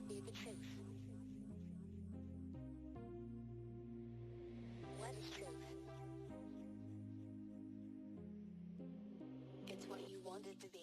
be the truth? What is truth? It's what you want it to be.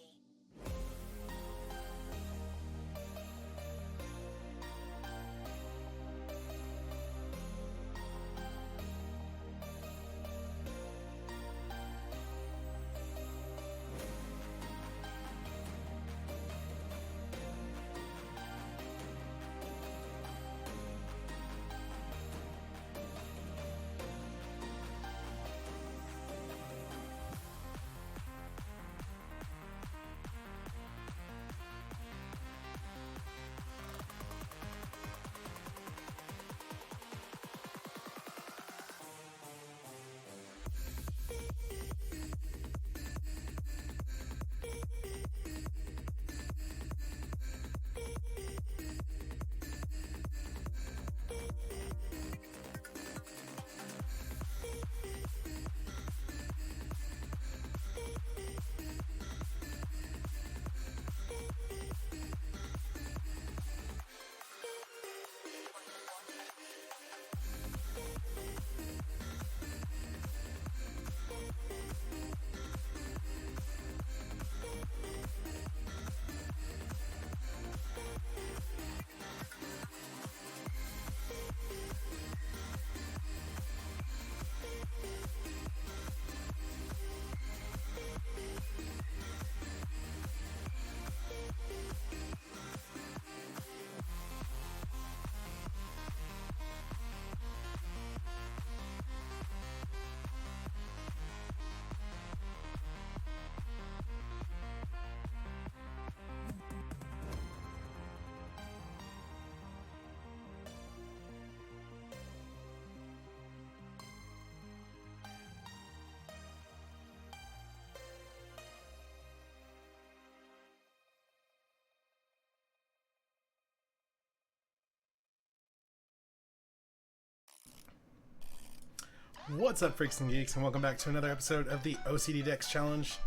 What's up, freaks and geeks, and welcome back to another episode of the OCD Dex Challenge.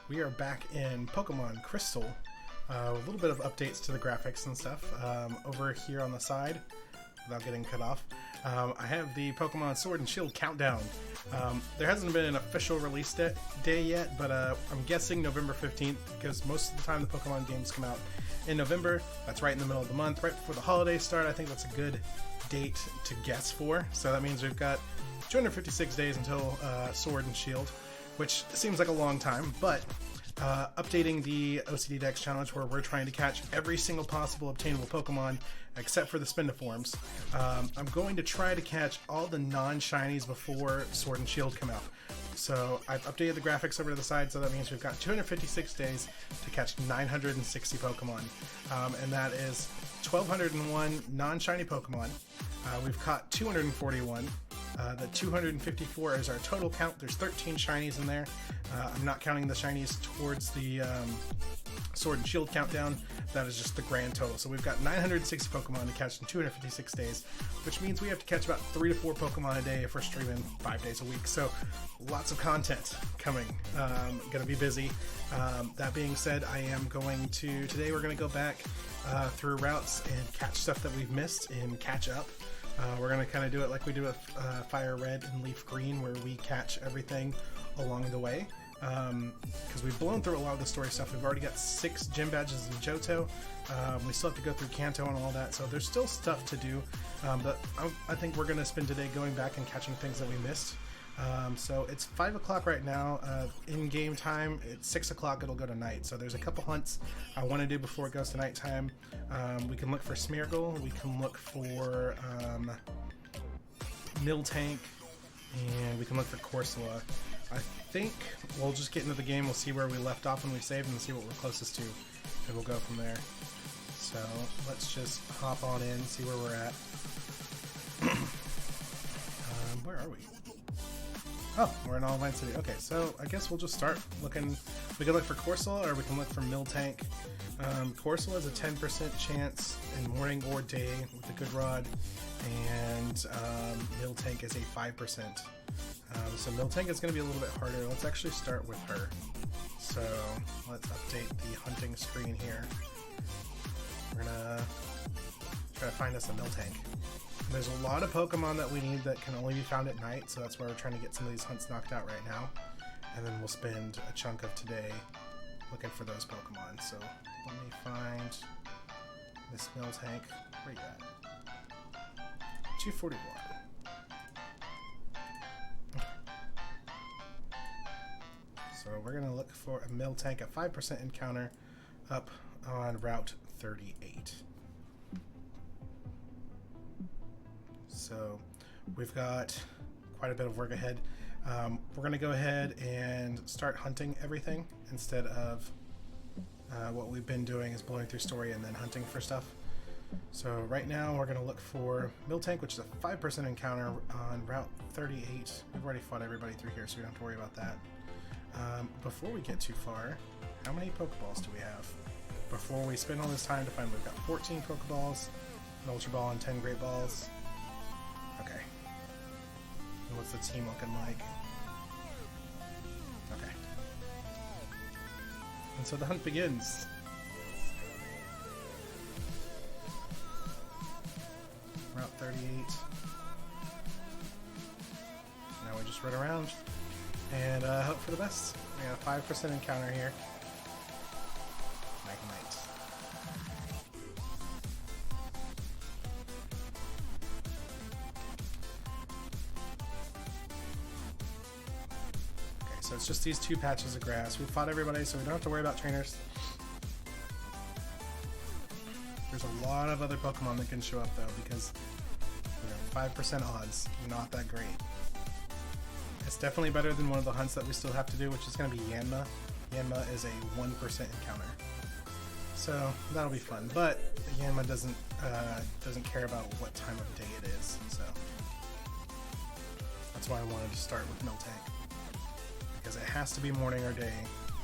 We are back in Pokemon Crystal, a little bit of updates to the graphics and stuff. Over here on the side, without getting cut off, I have the Pokemon Sword and Shield countdown. There hasn't been an official release day yet, but I'm guessing November 15th, because most of the time the Pokemon games come out in November. That's right in the middle of the month, right before the holidays start. I think that's a good date to guess for. So that means we've got 256 days until Sword and Shield, which seems like a long time, but updating the OCD Dex Challenge, where we're trying to catch every single possible obtainable Pokemon except for the Spindiforms. I'm going to try to catch all the non-shinies before Sword and Shield come out. So I've updated the graphics over to the side, so that means we've got 256 days to catch 960 Pokemon, and that is 1,201 non-shiny Pokemon. We've caught 241. The 254 is our total count. There's 13 shinies in there. I'm not counting the shinies towards the Sword and Shield countdown. That is just the grand total. So we've got 960 Pokemon to catch in 256 days, which means we have to catch about 3 to 4 Pokemon a day if we're streaming 5 days a week. So lots of content coming. Gonna be busy. That being said, I am going to, today we're gonna go back through routes and catch stuff that we've missed and catch up. We're going to kind of do it like we do with Fire Red and Leaf Green, where we catch everything along the way. Because we've blown through a lot of the story stuff. We've already got 6 gym badges in Johto. We still have to go through Kanto and all that, so there's still stuff to do. But I think we're going to spend today going back and catching things that we missed. So it's 5 o'clock right now. In game time, it's 6 o'clock, it'll go to night. So there's a couple hunts I want to do before it goes to nighttime. We can look for Smeargle, we can look for Miltank, and we can look for Corsola. I think we'll just get into the game, we'll see where we left off when we saved, and see what we're closest to, and we'll go from there. So let's just hop on in, see where we're at. Where are we? Oh, we're in Olivine City. Okay, so I guess we'll just start looking. We can look for Corsola, or we can look for Miltank. Corsola has a 10% chance in morning or day with a good rod, and Miltank is a 5%. So Miltank is going to be a little bit harder. Let's actually start with her. So let's update the hunting screen here. We're gonna try to find us a Miltank. There's a lot of Pokemon that we need that can only be found at night, so that's why we're trying to get some of these hunts knocked out right now. And then we'll spend a chunk of today looking for those Pokemon. So let me find this Miltank. Where you at? 241. Okay. So we're going to look for a Miltank at 5% encounter up on Route 38. So we've got quite a bit of work ahead. We're going to go ahead and start hunting everything instead of what we've been doing is blowing through story and then hunting for stuff. So right now we're going to look for Miltank, which is a 5% encounter on Route 38. We've already fought everybody through here, so we don't have to worry about that. Before we get too far, how many Pokeballs do we have? Before we spend all this time to find, we've got 14 Pokeballs, an Ultra Ball, and 10 Great Balls. Okay. And what's the team looking like? Okay. And so the hunt begins. Route 38. Now we just run around and hope for the best. We got a 5% encounter here. Magnemite. Okay, so it's just these two patches of grass. We fought everybody, so we don't have to worry about trainers. There's a lot of other Pokemon that can show up though, because 5% odds, not that great. It's definitely better than one of the hunts that we still have to do, which is going to be Yanma. Yanma is a 1% encounter, so that'll be fun. But Yanma doesn't care about what time of day it is, so that's why I wanted to start with Miltank, because it has to be morning or day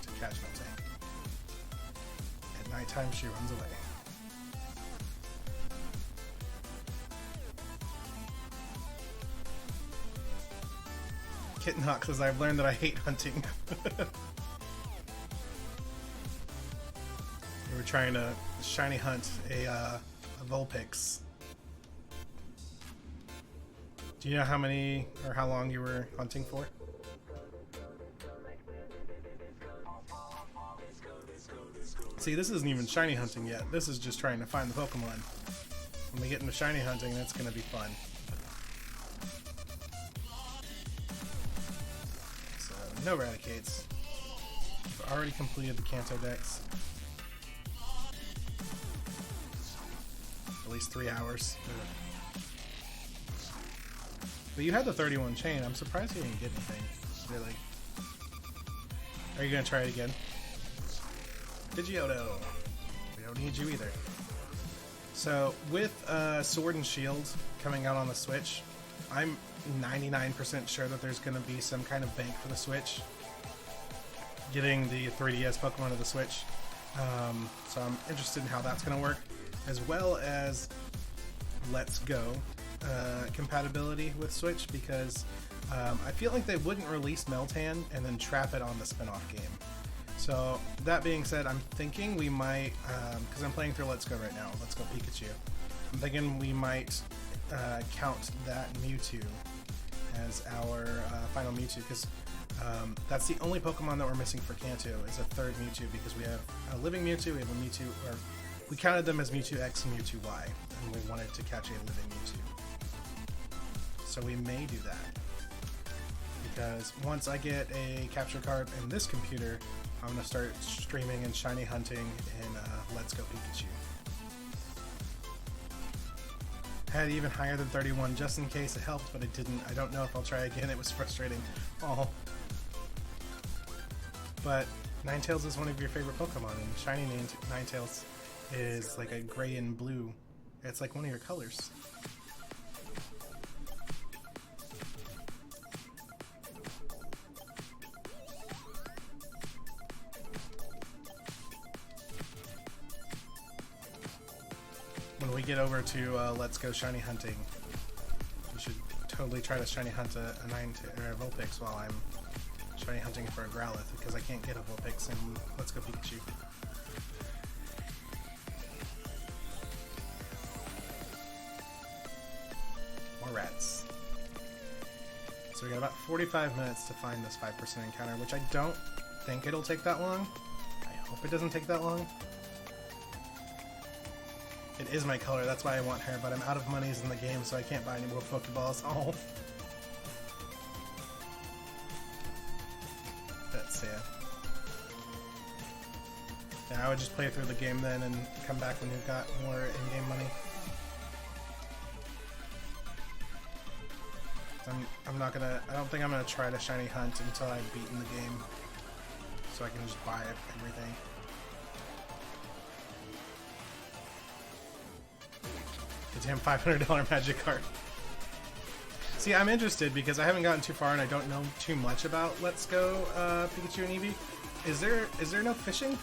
to catch Miltank. At nighttime, she runs away. Kitten Hawk says, I've learned that I hate hunting. We were trying to shiny hunt a Vulpix. Do you know how many or how long you were hunting for? See, this isn't even shiny hunting yet. This is just trying to find the Pokemon. When we get into shiny hunting, that's going to be fun. No Raticates. We've already completed the Kanto Dex. At least 3 hours. But you had the 31 chain. I'm surprised you didn't get anything. Really. Are you going to try it again? Pidgeotto. We don't need you either. So, with Sword and Shield coming out on the Switch, I'm 99% sure that there's going to be some kind of bank for the Switch. Getting the 3DS Pokemon to the Switch. So I'm interested in how that's going to work. As well as Let's Go compatibility with Switch, because I feel like they wouldn't release Meltan and then trap it on the spin-off game. So that being said, I'm thinking we might, because I'm playing through Let's Go right now, Let's Go Pikachu. I'm thinking we might count that Mewtwo as our final Mewtwo, because that's the only Pokemon that we're missing for Kanto is a third Mewtwo, because we have a living Mewtwo, we have a Mewtwo, or we counted them as Mewtwo X and Mewtwo Y, and we wanted to catch a living Mewtwo. So we may do that, because once I get a capture card in this computer, I'm going to start streaming and shiny hunting in Let's Go Pikachu. Had even higher than 31 just in case it helped, but it didn't. I don't know if I'll try again. It was frustrating. Oh. But Ninetales is one of your favorite Pokemon, and shiny Ninetales is like a gray and blue. It's like one of your colors. When we get over to Let's Go Shiny Hunting, we should totally try to shiny hunt a Vulpix while I'm shiny hunting for a Growlithe, because I can't get a Vulpix in Let's Go Pikachu. so we got about 45 minutes to find this 5% encounter, which I don't think it'll take that long. I hope it doesn't take that long. It is my color, that's why I want her, but I'm out of monies in the game, so I can't buy any more Pokeballs. Oh. That's sad. Yeah, I would just play through the game then and come back when you've got more in-game money. I don't think I'm gonna try to shiny hunt until I've beaten the game, so I can just buy everything. The damn $500 magic card. See, I'm interested because I haven't gotten too far and I don't know too much about Let's Go Pikachu and Eevee. Is there no fishing?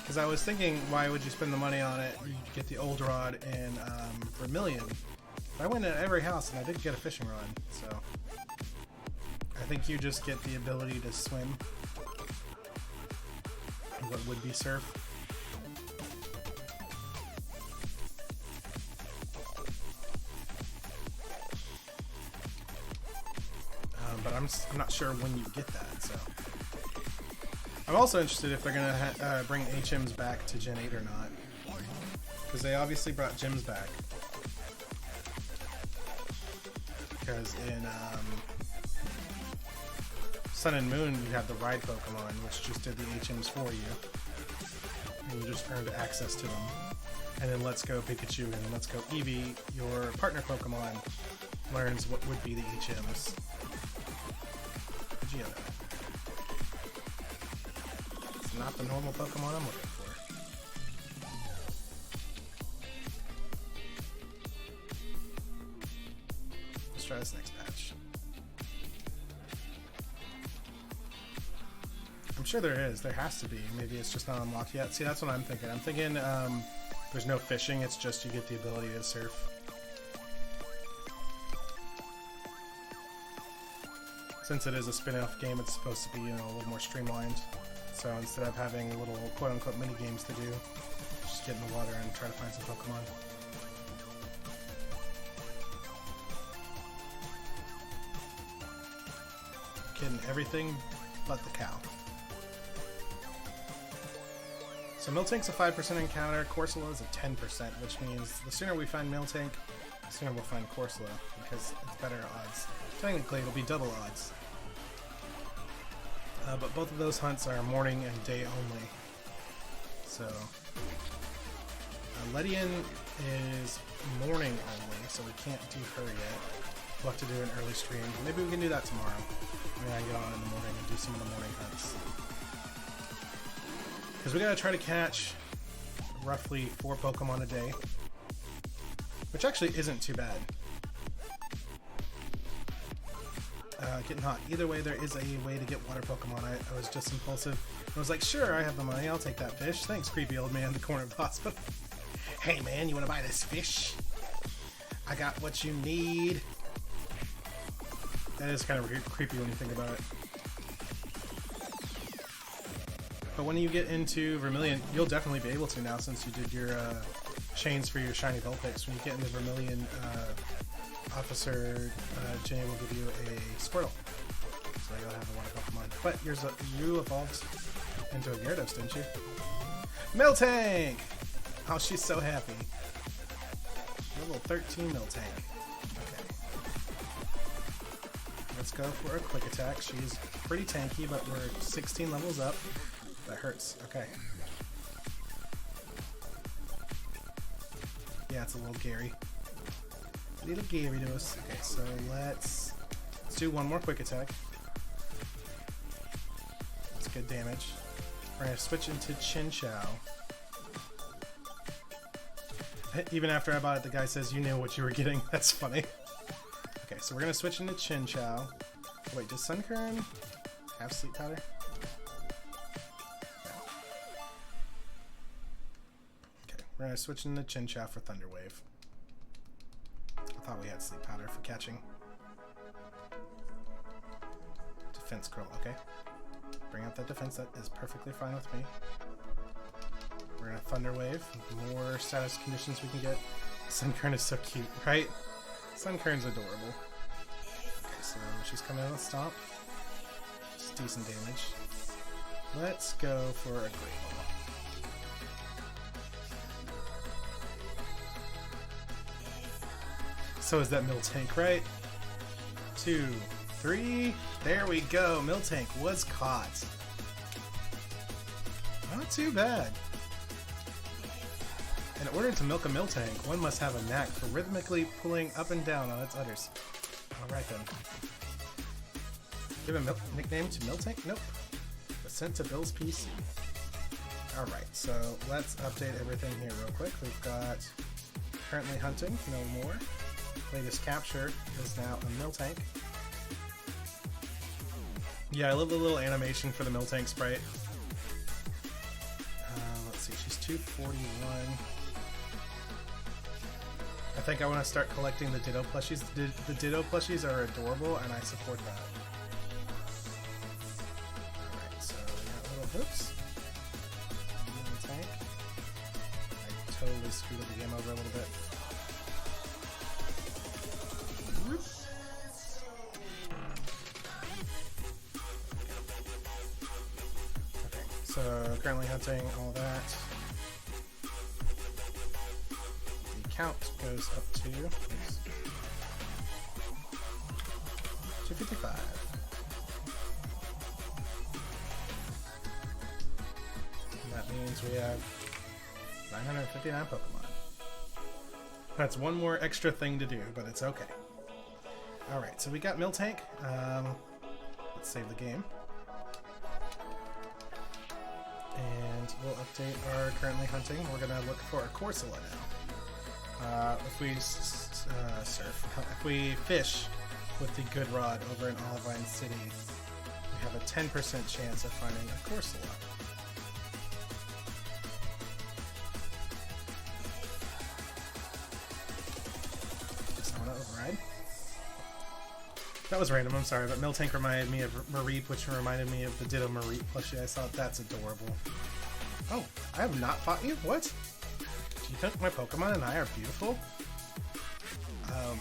Because I was thinking, why would you spend the money on it? You get the old rod in Vermilion. I went to every house and I didn't get a fishing rod, so I think you just get the ability to swim. What would be surf? But I'm not sure when you get that, so. I'm also interested if they're gonna bring HMs back to Gen 8 or not, because they obviously brought gyms back. Because in Sun and Moon, you have the ride Pokemon, which just did the HMs for you, and you just earned access to them. And then Let's Go Pikachu and Let's Go Eevee, your partner Pokemon learns what would be the HMs. Vegeta. It's not the normal Pokemon I'm looking for. Let's try this next patch. I'm sure there is. There has to be. Maybe it's just not unlocked yet. See, that's what I'm thinking. I'm thinking there's no fishing. It's just you get the ability to surf. Since it is a spin-off game, it's supposed to be, you know, a little more streamlined. So instead of having little quote-unquote mini-games to do, just get in the water and try to find some Pokemon. Getting everything but the cow. So Miltank's a 5% encounter, Corsola is a 10%, which means the sooner we find Miltank, the sooner we'll find Corsola, because it's better odds. Technically, it'll be double odds. But both of those hunts are morning and day only. So, Ledian is morning only, so we can't do her yet. We'll have to do an early stream. Maybe we can do that tomorrow. Maybe I can get on in the morning and do some of the morning hunts. Because we gotta try to catch roughly 4 Pokemon a day, which actually isn't too bad. Getting hot. Either way, there is a way to get water Pokemon. I was just impulsive. I was like, sure, I have the money. I'll take that fish. Thanks, creepy old man in the corner of the hospital. Hey, man, you want to buy this fish? I got what you need. That is kind of creepy when you think about it. But when you get into Vermilion, you'll definitely be able to now since you did your chains for your shiny Vulpix. When you get into Vermilion, Officer Jay will give you a Squirtle. So you'll have a water Pokemon. But you evolved into a Gyarados, didn't you? Miltank! Oh, she's so happy. Level 13 Miltank. Okay. Let's go for a quick attack. She's pretty tanky, but we're 16 levels up. That hurts. Okay. Yeah, it's a little Gary. Little Gyarados. Okay, so let's do one more quick attack. That's good damage. We're gonna switch into Chinchou. Even after I bought it, the guy says you knew what you were getting. That's funny. Okay, so we're gonna switch into Chinchou. Wait, does Sunkern have sleep powder? Okay, we're gonna switch into Chinchou for Thunder Wave. I thought we had sleep powder for catching. Defense curl, okay. Bring out that defense, that is perfectly fine with me. We're gonna Thunder Wave. More status conditions we can get. Sunkern is so cute, right? Sunkern's adorable. so she's coming in with Stomp. It's decent damage. Let's go for a Great Ball. So is that Miltank, right? 2, 3. There we go. Miltank was caught. Not too bad. In order to milk a Miltank, one must have a knack for rhythmically pulling up and down on its udders. Alright then. Give a nickname to Miltank? Nope. But sent to Bill's PC. Alright, so let's update everything here real quick. We've got currently hunting, no more. Latest capture is now a Miltank. Yeah, I love the little animation for the Miltank sprite. Let's see, she's 241. I think I want to start collecting the Ditto plushies. The Ditto plushies are adorable, and I support that. Alright, so we got little hoops. Miltank. I totally screwed up the game over a little bit. Okay, so currently hunting all that. The count goes up to 255. And that means we have 959 Pokemon. That's one more extra thing to do, but it's okay. Alright, so we got Miltank. Let's save the game. And we'll update our currently hunting. We're going to look for a Corsola now. If we if we fish with the Good Rod over in Olivine City, we have a 10% chance of finding a Corsola. So I want to override. That was random, I'm sorry, but Miltank reminded me of Mareep, which reminded me of the Ditto Mareep plushie I saw. That's adorable. Oh, I have not fought you? What? Do you think my Pokemon and I are beautiful? I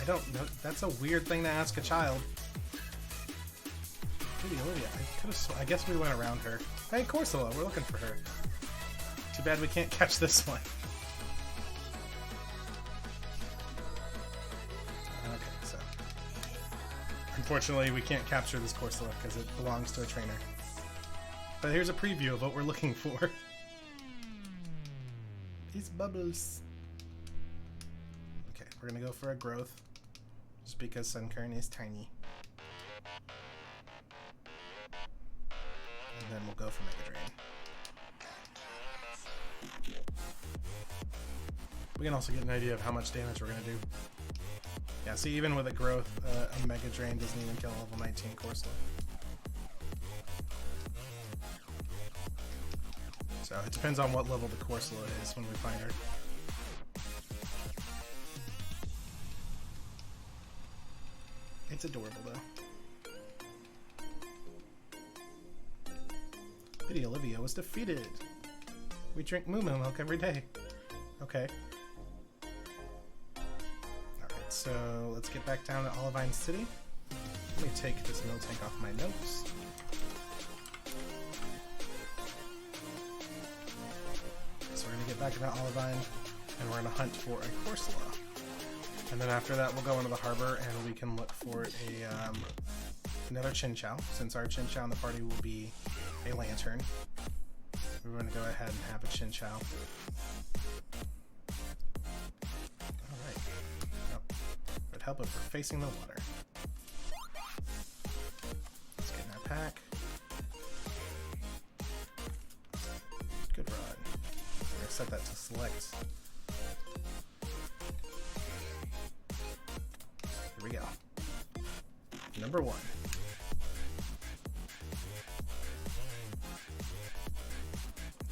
don't know. That's a weird thing to ask a child. Maybe Olivia. I guess we went around her. Hey, Corsola, we're looking for her. Too bad we can't catch this one. Okay, so unfortunately we can't capture this Corsola because it belongs to a trainer. But here's a preview of what we're looking for. These bubbles. Okay, we're gonna go for a growth. Just because Sunkern is tiny. And then we'll go for Mega Drain. We can also get an idea of how much damage we're gonna do. Yeah, see, even with a growth, a Mega Drain doesn't even kill a level 19 Corsola. So it depends on what level the Corsola is when we find her. It's adorable though. Pity Olivia was defeated. We drink Moo Moo milk every day. Okay. Alright, so let's get back down to Olivine City. Let me take this Miltank off my notes. So we're going to get back to Olivine, and we're going to hunt for a Corsola. And then after that, we'll go into the harbor, and we can look for another Chinchou, since our Chinchou in the party will be a Lantern. We're going to go ahead and have a Chinchou. Alright. Oh, it would help if we're facing the water. Let's get in our pack. Good rod. We're going to set that to select. Here we go. Number 1.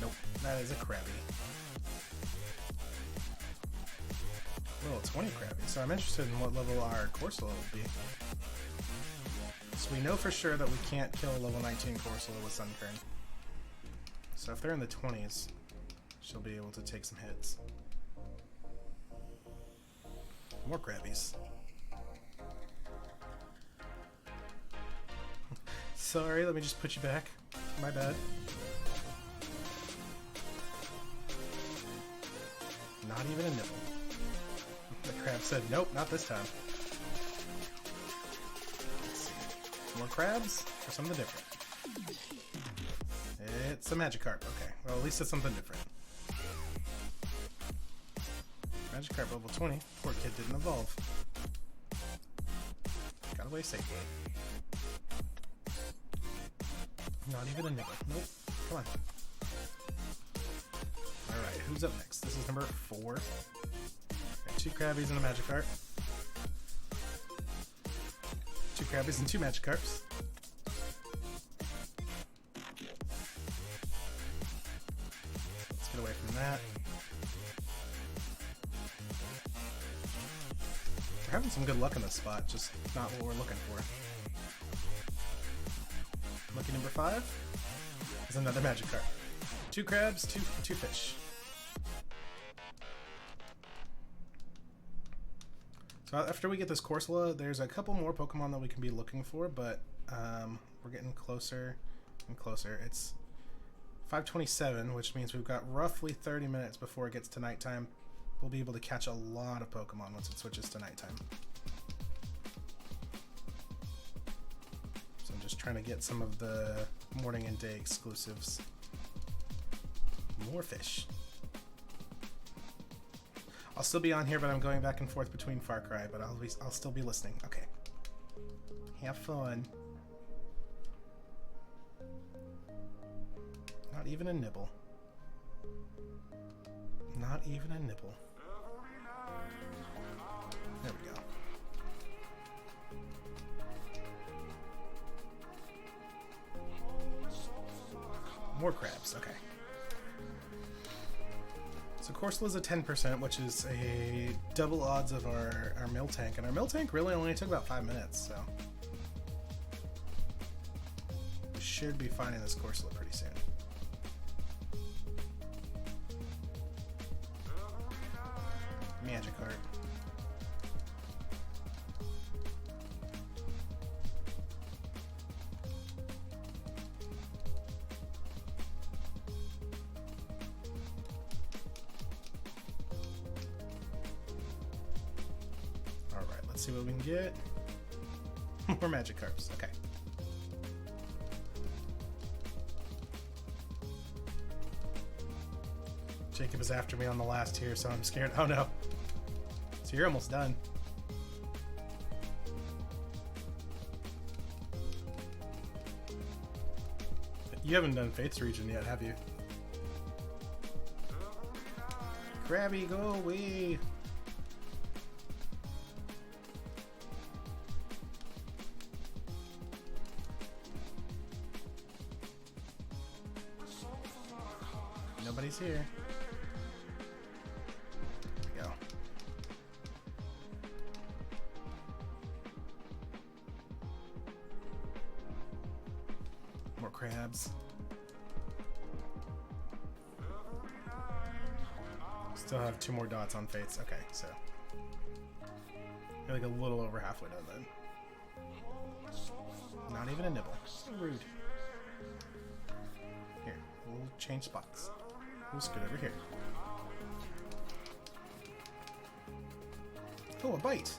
Nope, that is a Krabby. Level 20 Krabby. So I'm interested in what level our Corsola will be. So we know for sure that we can't kill a level 19 Corsola with Sunkern. So if they're in the 20s, she'll be able to take some hits. More Krabbies. Sorry, let me just put you back. My bad. Not even a nibble. The crab said, nope, not this time. Let's see. More crabs or something different? It's a Magikarp. Okay, well at least it's something different. Magikarp level 20. Poor kid didn't evolve. Got away safely. Not even a nibble. Nope. Come on. Alright, who's up next? This is number 4. Got 2 Krabbies and a Magikarp. 2 Krabbies and 2 Magikarps. Let's get away from that. We're having some good luck in this spot, just not what we're looking for. Lucky number 5 is another Magikarp. 2 crabs, two fish. So after we get this Corsola, there's a couple more Pokemon that we can be looking for, but we're getting closer and closer. It's 5:27, which means we've got roughly 30 minutes before it gets to nighttime. We'll be able to catch a lot of Pokemon once it switches to nighttime. So I'm just trying to get some of the morning and day exclusives. More fish. I'll still be on here, but I'm going back and forth between Far Cry, but I'll still be listening. Okay. Have fun. Not even a nibble. Not even a nibble. There we go. More crabs, okay. So Corsola's a 10%, which is a double odds of our mill tank, and our mill tank really only took about 5 minutes, so we should be finding this Corsola pretty soon. Magikarp. Alright, let's see what we can get. More Magikarps, okay. Jacob is after me on the last tier, so I'm scared. Oh no. So you're almost done. You haven't done Faith's region yet, have you? Krabby, go away! Nobody's here. There we go. More crabs. Still have 2 more dots on Fates. Okay, so you're like a little over halfway done then. Not even a nibble. So rude. Here, we'll change spots. We'll scoot over here. Oh, a bite!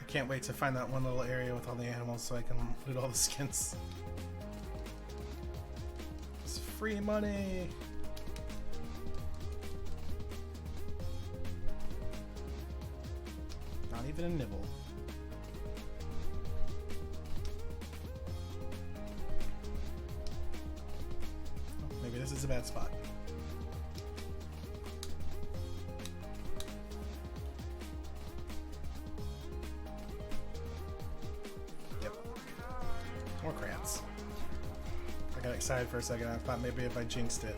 I can't wait to find that one little area with all the animals so I can loot all the skins. It's free money! Not even a nibble. Maybe this is a bad spot. Yep. More crabs. I got excited for a second. I thought maybe if I jinxed it.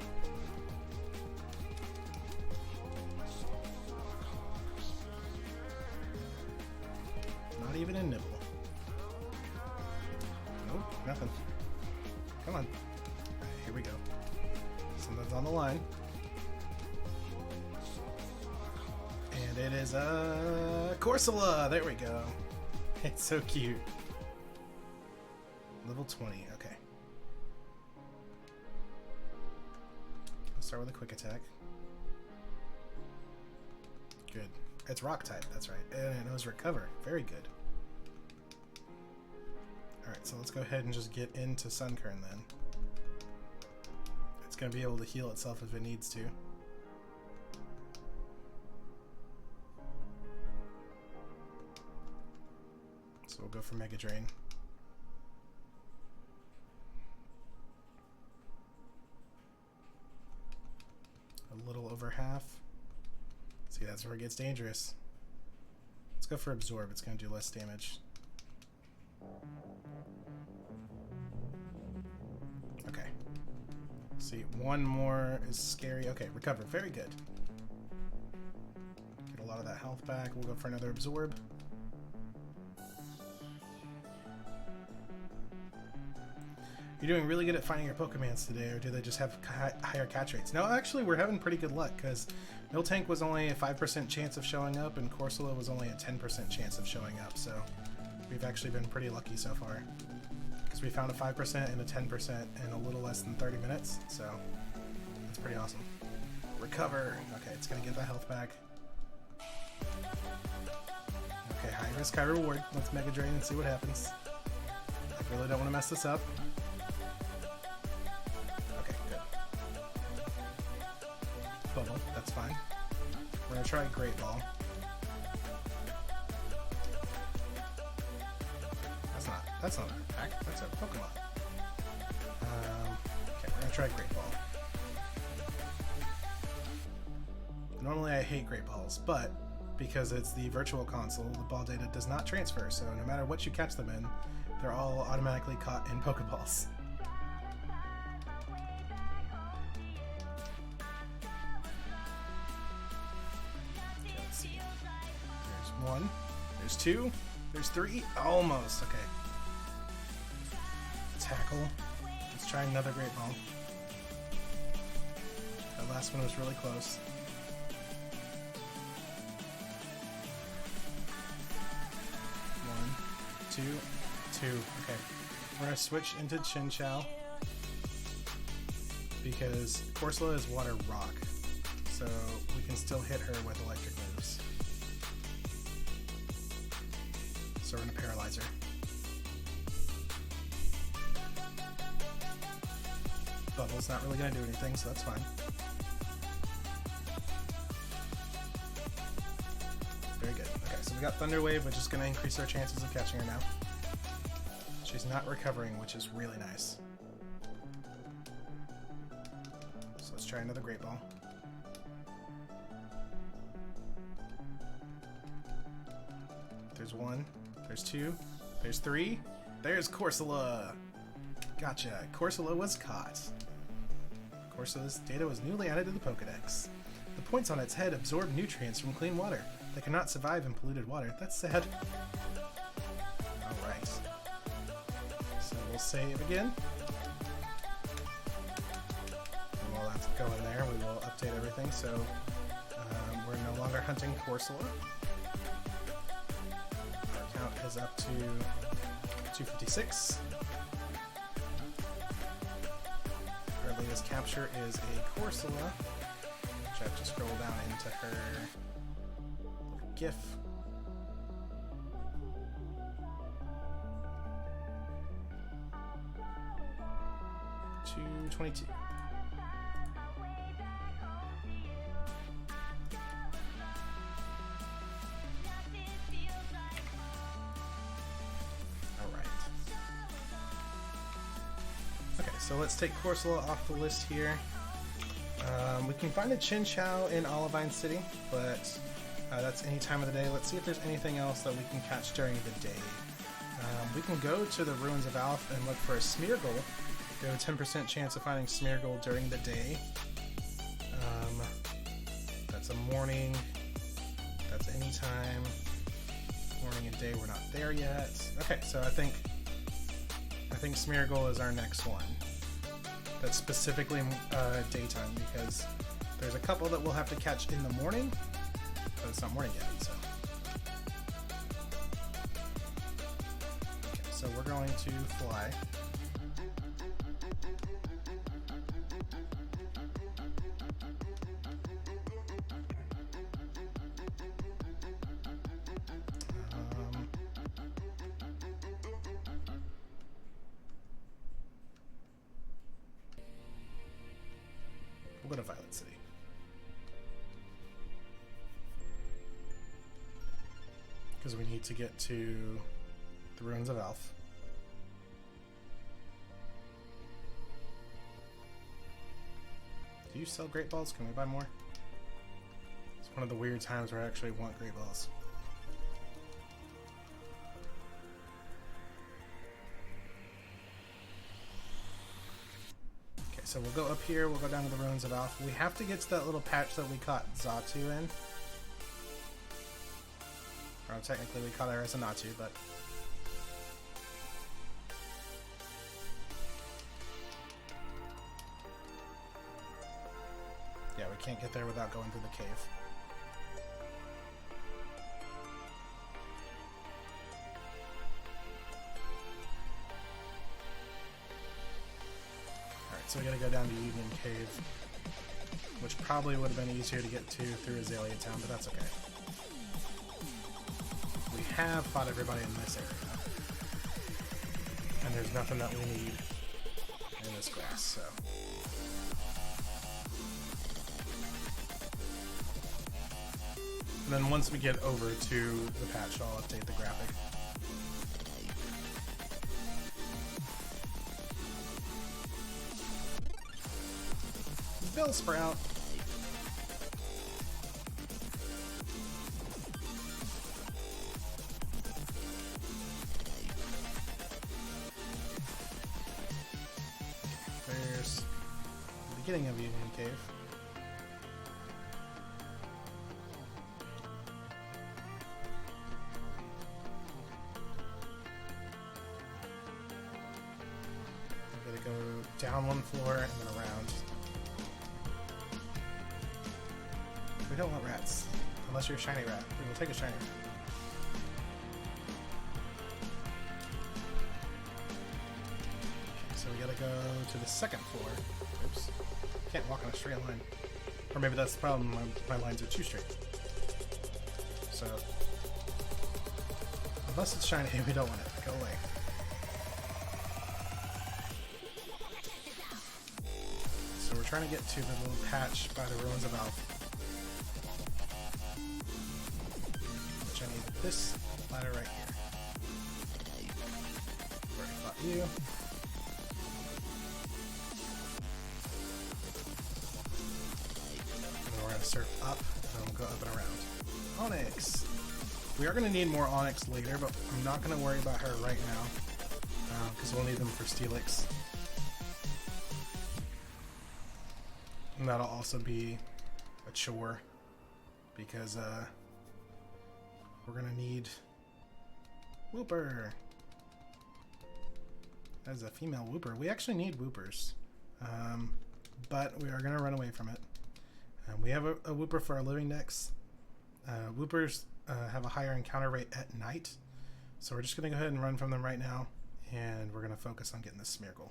Not even a nibble. Nope, nothing. Come on. Alright, here we go. Something's on the line. And And it is a Corsola. There we go. It's so cute. Level 20. Okay. Let's start with a quick attack. Good. It's rock type. That's right. And it knows recover. Very good. Alright, so let's go ahead and just get into Sunkern then. It's going to be able to heal itself if it needs to. So we'll go for Mega Drain. A little over half. See, that's where it gets dangerous. Let's go for Absorb. It's going to do less damage. Okay. See, one more is scary. Okay, recover. Very good. Get a lot of that health back. We'll go for another Absorb. You're doing really good at finding your Pokemons today, or do they just have higher catch rates? No, actually, we're having pretty good luck, because Miltank was only a 5% chance of showing up, and Corsola was only a 10% chance of showing up, so we've actually been pretty lucky so far. Because we found a 5% and a 10% in a little less than 30 minutes, so that's pretty awesome. Recover. Okay, it's going to get the health back. Okay, high risk, high reward. Let's Mega Drain and see what happens. I really don't want to mess this up. Bubble, that's fine. We're gonna try Great Ball. That's not an attack, that's a Pokemon. Okay, we're gonna try Great Ball. Normally I hate Great Balls, but because it's the Virtual Console, the ball data does not transfer, so no matter what you catch them in, they're all automatically caught in Pokeballs. One, there's two, there's three, almost, okay. Tackle, let's try another Great Ball. That last one was really close. One, two, okay. We're gonna switch into Chinchou because Corsola is Water Rock, so we can still hit her with electric moves. So we're gonna paralyze her. Bubble's not really gonna do anything, so that's fine. Very good. Okay, so we got Thunder Wave, which is gonna increase our chances of catching her now. She's not recovering, which is really nice. So let's try another Great Ball. There's one. There's two. There's three. There's Corsola. Gotcha. Corsola was caught. Corsola's data was newly added to the Pokedex. The points on its head absorb nutrients from clean water. They cannot survive in polluted water. That's sad. Alright. So we'll save again. And while that's going there, we will update everything. So we're no longer hunting Corsola. Is up to 256. Our latest capture is a Corsola, which I have to scroll down into her GIF. $222. So let's take Corsola off the list here. We can find a Chinchou in Olivine City, but that's any time of the day. Let's see if there's anything else that we can catch during the day. We can go to the Ruins of Alph and look for a Smeargle. We have a 10% chance of finding Smeargle during the day. That's a morning. That's any time. Morning and day, we're not there yet. Okay, so I think Smeargle is our next one. That's specifically daytime, because there's a couple that we'll have to catch in the morning, but it's not morning yet. So, okay, so we're going to fly. We'll go to Violet City. Because we need to get to the Ruins of Elf. Do you sell Great Balls? Can we buy more? It's one of the weird times where I actually want Great Balls. So we'll go up here, we'll go down to the Ruins of Elf. We have to get to that little patch that we caught Xatu in. Or technically we caught her as a Natu, but... yeah, we can't get there without going through the cave. So we gotta go down to Union Cave, which probably would have been easier to get to through Azalea Town, but that's okay. We have fought everybody in this area, and there's nothing that we need in this grass, so... and then once we get over to the patch, I'll update the graphic. Bellsprout. There's the beginning of Union Cave. I'm gonna go down one floor and then around. We don't want rats. Unless you're a shiny rat. We will take a shiny rat. Okay, so we gotta go to the second floor. Oops. Can't walk on a straight line. Or maybe that's the problem, my lines are too straight. So... unless it's shiny, we don't want it. Go away. So we're trying to get to the little patch by the Ruins of Elf. I need this ladder right here. Already fought you. And then we're going to surf up, and we'll go up and around. Onyx! We are going to need more Onyx later, but I'm not going to worry about her right now, because we'll need them for Steelix. And that'll also be a chore, because, we're gonna need Wooper. That is a female Wooper. We actually need Woopers, but we are gonna run away from it. We have a Wooper for our living decks. Woopers have a higher encounter rate at night, so we're just gonna go ahead and run from them right now, and we're gonna focus on getting this Smeargle.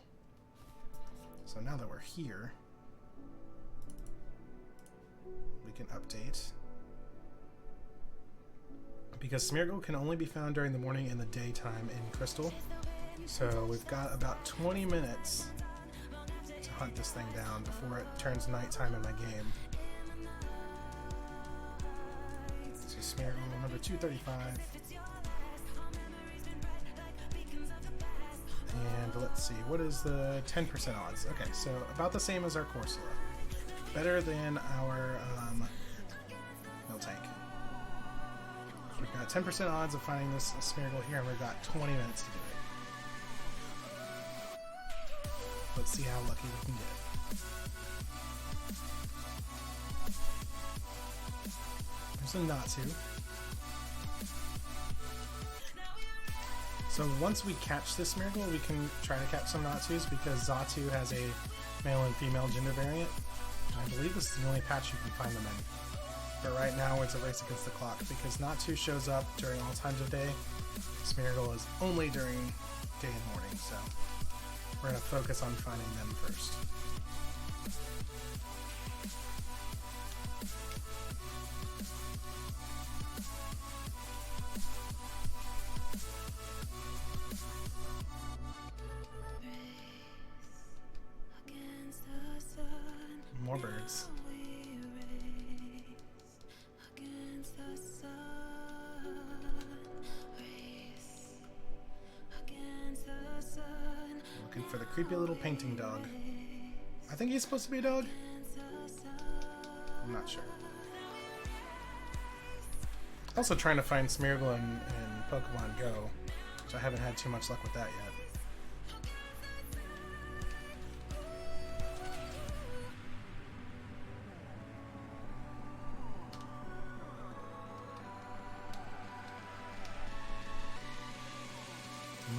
So now that we're here, we can update. Because Smeargle can only be found during the morning and the daytime in Crystal. So we've got about 20 minutes to hunt this thing down before it turns nighttime in my game. So Smeargle number 235. And let's see, what is the 10% odds? Okay, so about the same as our Corsola. Better than our Miltank. We've got 10% odds of finding this Smeargle here, and we've got 20 minutes to do it. Let's see how lucky we can get. There's a Natu. So once we catch this Smeargle, we can try to catch some Natus, because Xatu has a male and female gender variant. I believe this is the only patch you can find them in. But right now it's a race against the clock because Natu shows up during all times of day. Smeargle is only during day and morning, so we're going to focus on finding them first. More birds. Looking for the creepy little painting dog. I think he's supposed to be a dog. I'm not sure. Also trying to find Smeargle in Pokemon Go, which I haven't had too much luck with that yet.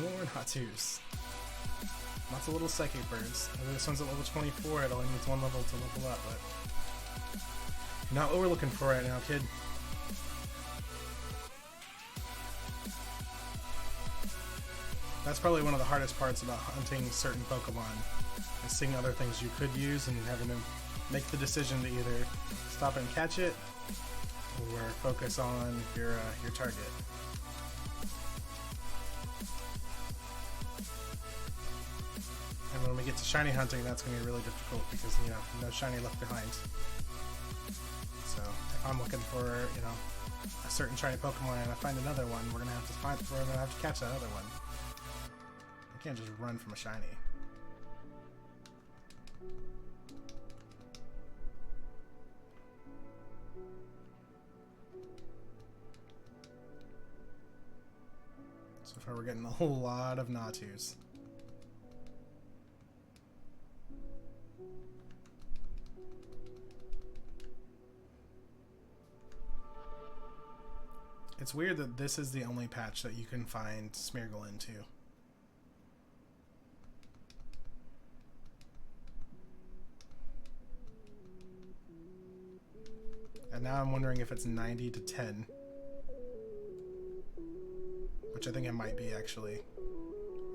More Natus. Lots of little psychic birds. This one's at level 24, it only needs one level to level up, but not what we're looking for right now, kid. That's probably one of the hardest parts about hunting certain Pokemon, is seeing other things you could use and having to make the decision to either stop and catch it, or focus on your target. And when we get to shiny hunting, that's going to be really difficult because, you know, no shiny left behind. So if I'm looking for, you know, a certain shiny Pokemon and I find another one, we're going to have to catch that other one. You can't just run from a shiny. So far we're getting a whole lot of Natus. It's weird that this is the only patch that you can find Smeargle into. And now I'm wondering if it's 90 to 10. Which I think it might be, actually.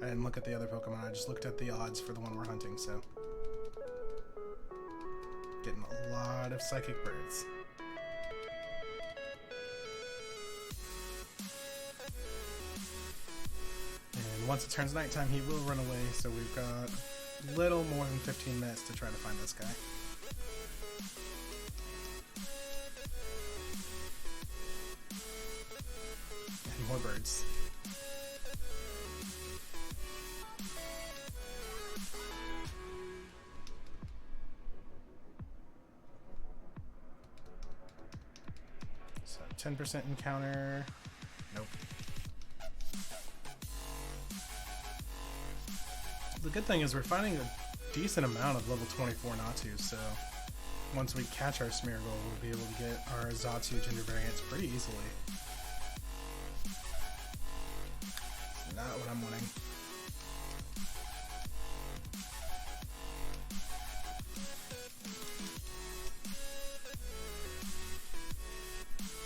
I didn't look at the other Pokemon, I just looked at the odds for the one we're hunting, so. Getting a lot of psychic birds. Once it turns nighttime, he will run away, so we've got a little more than 15 minutes to try to find this guy. And more birds. So 10% encounter. Nope. The good thing is we're finding a decent amount of level 24 Natus, so once we catch our Smeargle, we'll be able to get our Xatu gender variants pretty easily. Not what I'm wanting.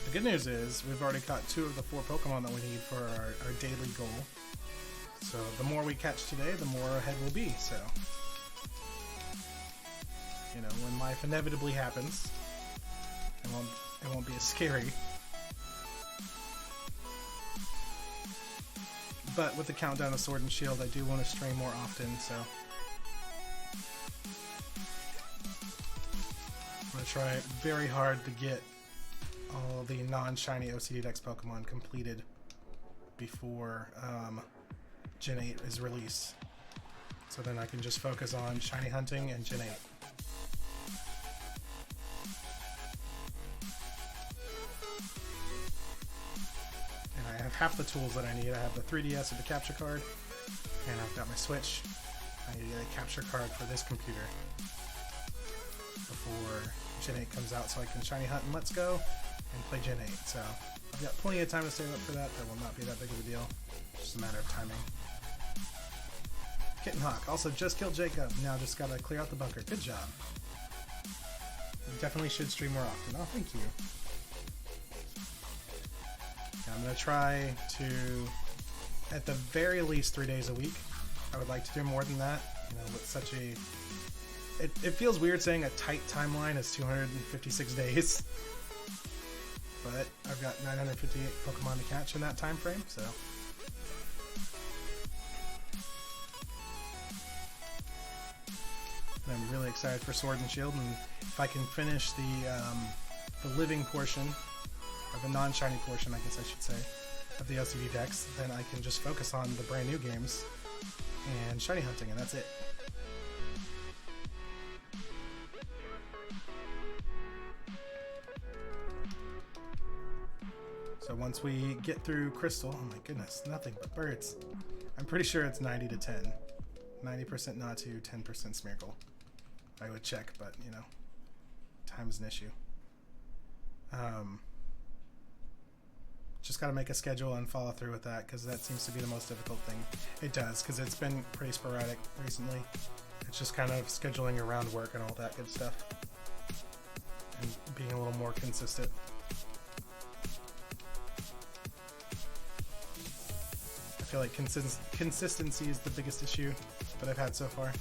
The good news is we've already caught 2 of the 4 Pokemon that we need for our daily goal. So the more we catch today, the more ahead we'll be, so. You know, when life inevitably happens, it won't be as scary. But with the countdown of Sword and Shield, I do want to stream more often, so. I'm going to try very hard to get all the non-shiny OCD Dex Pokemon completed before, Gen 8 is released, so then I can just focus on shiny hunting and Gen 8. And I have half the tools that I need. I have the 3DS with the capture card, and I've got my Switch. I need to get a capture card for this computer before Gen 8 comes out so I can shiny hunt and Let's Go and play Gen 8. So I've got plenty of time to save up for that. That will not be that big of a deal. It's just a matter of timing. Kitten Hawk also just killed Jacob. Now just gotta clear out the bunker. Good job. You definitely should stream more often. Oh, thank you. I'm going to try to, at the very least, 3 days a week. I would like to do more than that. You know, with such a... It feels weird saying a tight timeline is 256 days. But I've got 958 Pokemon to catch in that time frame, so... I'm really excited for Sword and Shield, and if I can finish the living portion, or the non-shiny portion, I guess I should say, of the OCD decks, then I can just focus on the brand new games and shiny hunting, and that's it. So once we get through Crystal, oh my goodness, nothing but birds. I'm pretty sure it's 90 to 10. 90% Natu, 10% Smeargle. I would check, but you know, time is an issue. Just got to make a schedule and follow through with that, because that seems to be the most difficult thing. It does, because it's been pretty sporadic recently. It's just kind of scheduling around work and all that good stuff, and being a little more consistent. I feel like consistency is the biggest issue that I've had so far.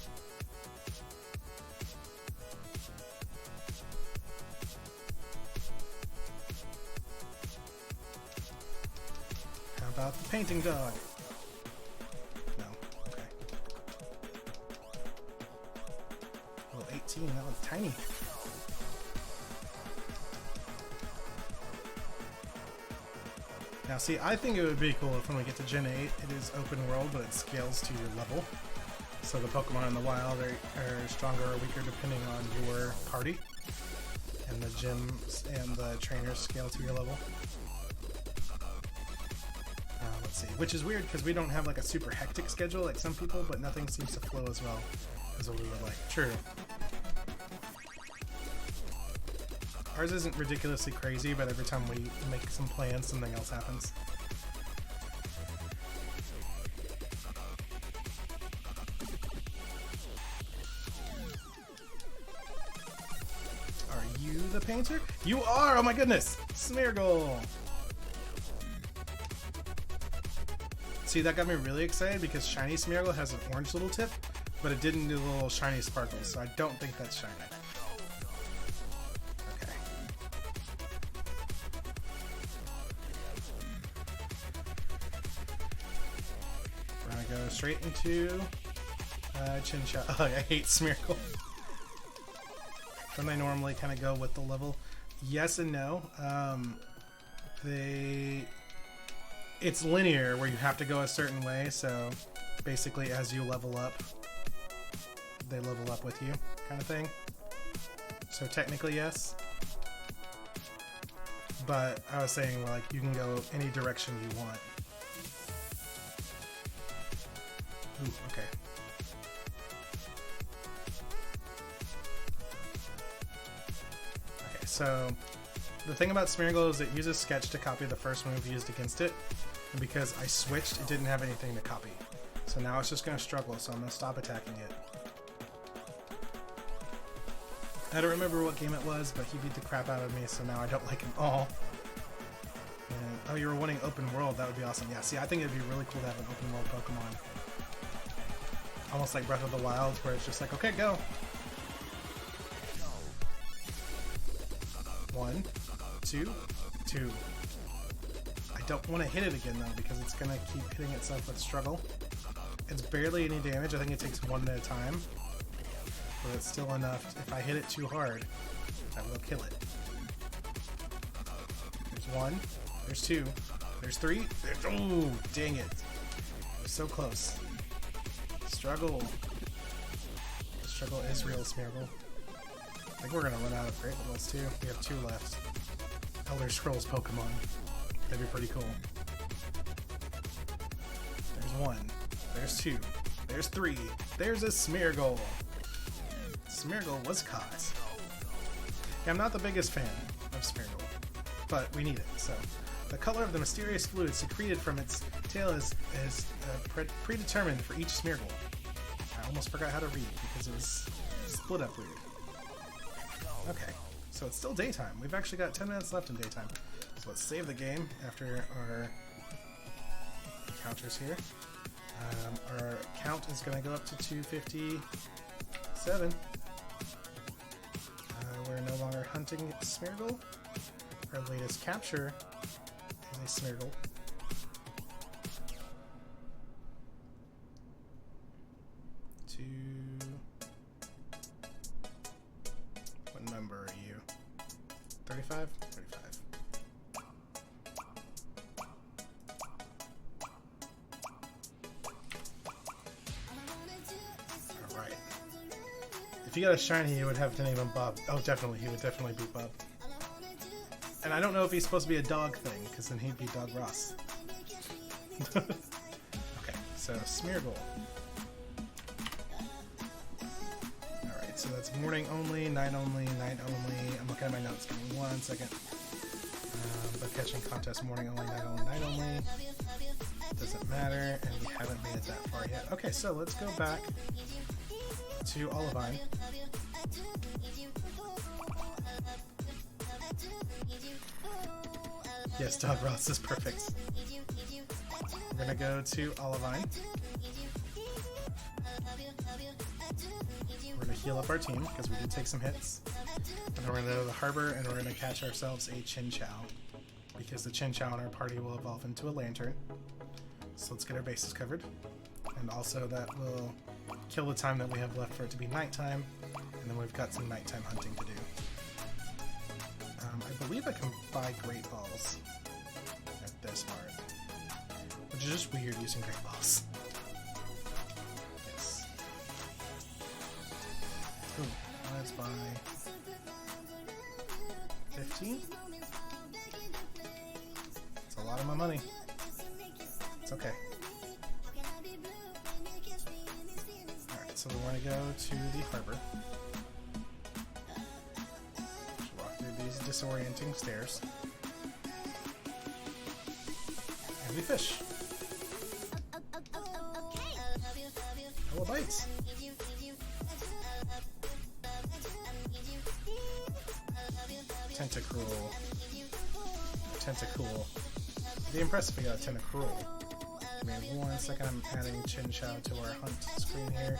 How about the painting dog? No. Okay. Level 18, that one's tiny. Now see, I think it would be cool if when we get to Gen 8, it is open world, but it scales to your level. So the Pokemon in the wild are stronger or weaker depending on your party. And the gyms and the trainers scale to your level. Let's see, which is weird because we don't have like a super hectic schedule like some people, but nothing seems to flow as well as what we would like. True. Ours isn't ridiculously crazy, but every time we make some plans, something else happens. Are you the painter? You are! Oh my goodness! Smeargle! See, that got me really excited because shiny Smeargle has an orange little tip, but it didn't do the little shiny sparkles, so I don't think that's shiny. Go straight into Chinchou. Oh, I hate Smeargle. Don't I normally kind of go with the level? Yes and no. It's linear where you have to go a certain way, so basically as you level up, they level up with you, kind of thing. So technically yes. But I was saying, like, you can go any direction you want. Ooh, okay. Okay, so the thing about Smeargle is it uses Sketch to copy the first move used against it, and because I switched, it didn't have anything to copy. So now it's just going to struggle, so I'm going to stop attacking it. I don't remember what game it was, but he beat the crap out of me, so now I don't like him all. And, oh, you were wanting open world, that would be awesome. Yeah, see, I think it'd be really cool to have an open world Pokemon. Almost like Breath of the Wild, where it's just like, okay, go. 1, 2, 2. I don't want to hit it again, though, because it's going to keep hitting itself with struggle. It's barely any damage. I think it takes 1 at a time. But it's still enough. If I hit it too hard, I will kill it. There's 1. There's 2. There's 3. Oh, dang it. We're so close. Struggle. Struggle is real, Smeargle. I think we're gonna run out of great levels too. We have 2 left. Elder Scrolls Pokemon. That'd be pretty cool. There's 1. There's 2. There's 3. There's a Smeargle. Smeargle was caught. Yeah, I'm not the biggest fan of Smeargle, but we need it, so. The color of the mysterious fluid secreted from its tail is predetermined for each Smeargle. I almost forgot how to read because it was split up weird. Okay, so it's still daytime. We've actually got 10 minutes left in daytime. So let's save the game after our counters here. Our count is going to go up to 257. We're no longer hunting Smeargle. Our latest capture is a Smeargle. What number are you? 35? 35. Alright. If you got a shiny, you would have to name him Bob. Oh, definitely. He would definitely be Bob. And I don't know if he's supposed to be a dog thing, because then he'd be Dog Ross. Okay, so Smeargle. Alright, so that's morning only, night only, night only. I'm looking at my notes. Give me 1 second. But catching contest morning only, night only, night only. Doesn't matter, and we haven't made it that far yet. Okay, so let's go back to Olivine. Yes, Dog Ross is perfect. We're gonna go to Olivine. We're gonna heal up our team because we did take some hits. And we're gonna go to the harbor and we're gonna catch ourselves a Chinchou, because the Chinchou in our party will evolve into a lantern. So let's get our bases covered. And also that will kill the time that we have left for it to be nighttime. And then we've got some nighttime hunting to do. I believe I can buy Great Balls at this part, which is just weird using Great Balls. Yes. Ooh, let's buy 15. It's a lot of my money. It's okay. Alright, so we want to go to the harbor. These disorienting stairs. And we fish. Hello, bites. Tentacruel. Tentacool. Be impressed if we got a Tentacruel. Give me 1 second, I'm adding Chinchou to our hunt screen here.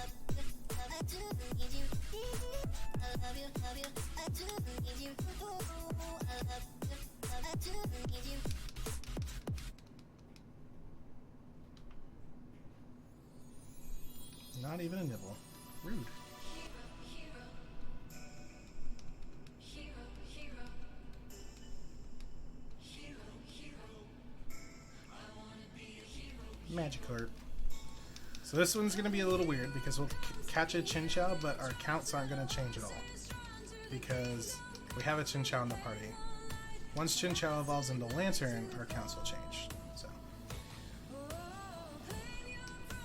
Not even a nibble. Rude. Magikarp. So this one's going to be a little weird because we'll catch a Chinchou, but our counts aren't going to change at all. Because we have a Chinchou in the party. Once Chinchou evolves into Lantern, our counts will change. So,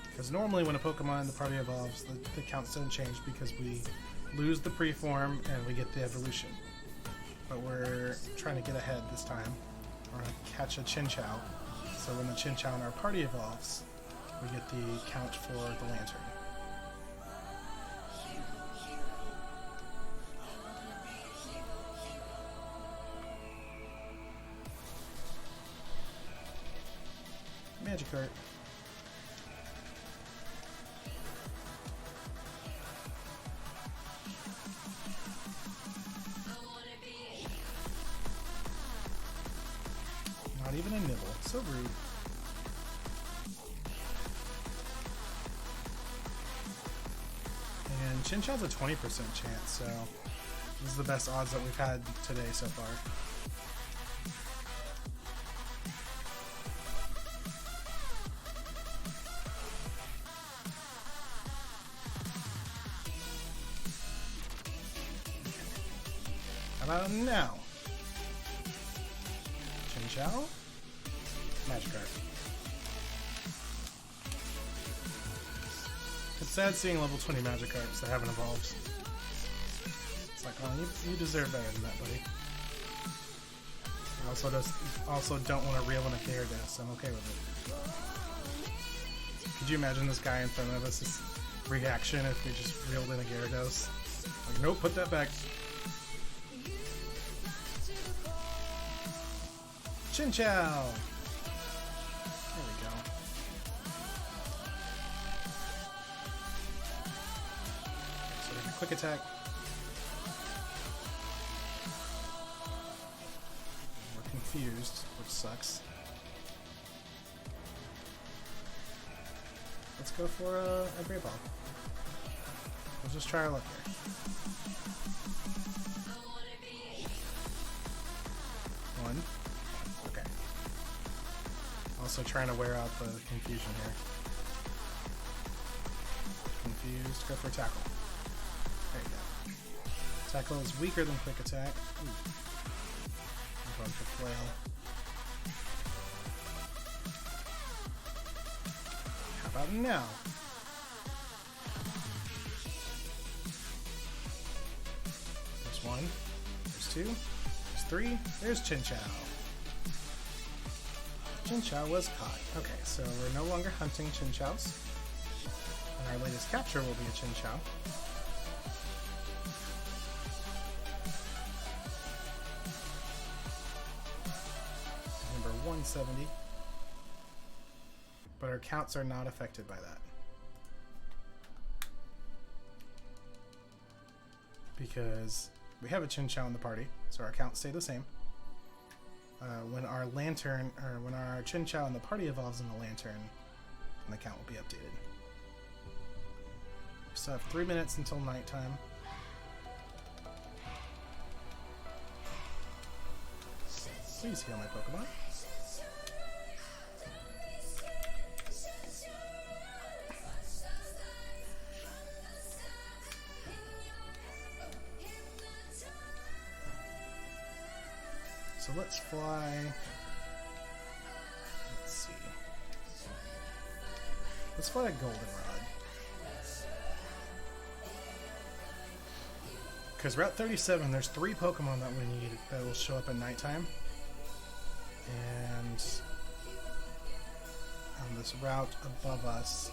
because normally when a Pokemon in the party evolves, the counts don't change because we lose the preform and we get the evolution. But we're trying to get ahead this time. We're going to catch a Chinchou. So when the Chinchou in our party evolves, we get the count for the Lantern. Magikarp. Not even a nibble. So rude. And Chinchou's a 20% chance, so this is the best odds that we've had today so far. How about now? Chinchou? Magikarp. It's sad seeing level 20 Magikarps that haven't evolved. It's like, oh, you deserve better than that, buddy. I also don't want to reel in a Gyarados, so I'm okay with it. Could you imagine this guy in front of us, his reaction if we just reeled in a Gyarados? Like, nope, put that back. Chinchou! There we go. So we can quick attack. We're confused, which sucks. Let's go for a Great Ball. We'll just try our luck here. One. Okay. Also trying to wear out the confusion here. Confused. Go for tackle. There you go. Tackle is weaker than quick attack. Ooh. I'm going for flail. How about now? There's one. There's two. There's three. There's Chinchou. Chinchou was caught. Okay, so we're no longer hunting Chinchous. And our latest capture will be a Chinchou. Number 170. But our counts are not affected by that. Because we have a Chinchou in the party, so our counts stay the same. When our lantern, or when our Chinchou in the party evolves into lantern, then the count will be updated. We still have 3 minutes until nighttime. Please heal my Pokemon. So let's fly. Let's see. Let's fly a Goldenrod. Because Route 37, there's 3 Pokemon that we need that will show up at nighttime. And on this route above us,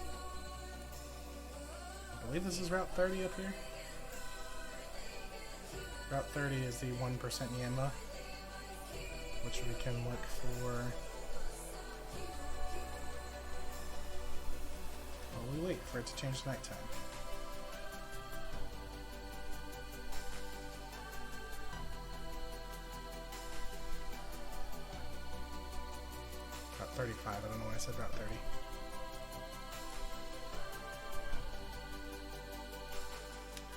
I believe this is Route 30 up here. Route 30 is the 1% Yanma, which we can look for while we wait for it to change to nighttime. Route 35, I don't know why I said Route 30.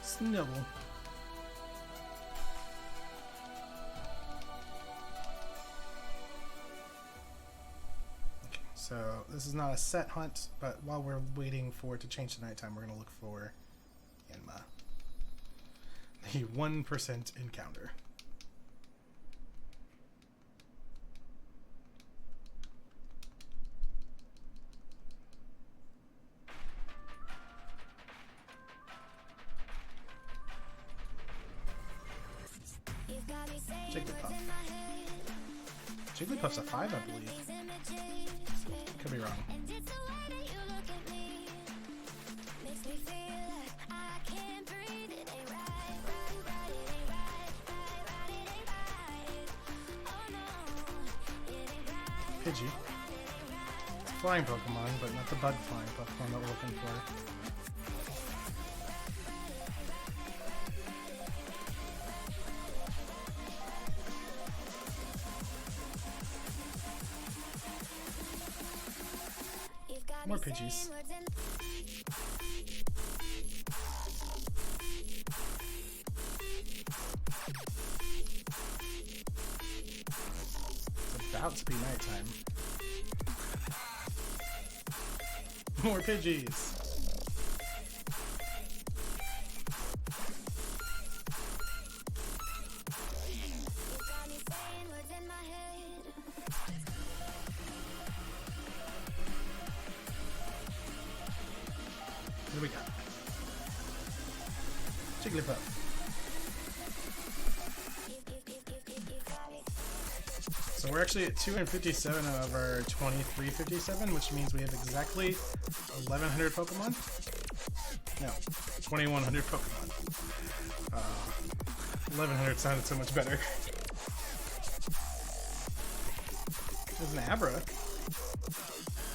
Snubble. So this is not a set hunt, but while we're waiting for it to change to nighttime, we're going to look for Yanma. The 1% encounter. Jigglypuff. Jigglypuff's a 5, I believe. Could be wrong. Pidgey. It's a flying Pokemon, but not the bug flying Pokemon that we're looking for. More Pidgeys. It's about to be nighttime. More Pidgeys. What do we got? Jigglypuff. So we're actually at 257 of our 2357, which means we have exactly 1,100 Pokemon? No, 2,100 Pokemon. 1,100 sounded so much better. There's an Abra.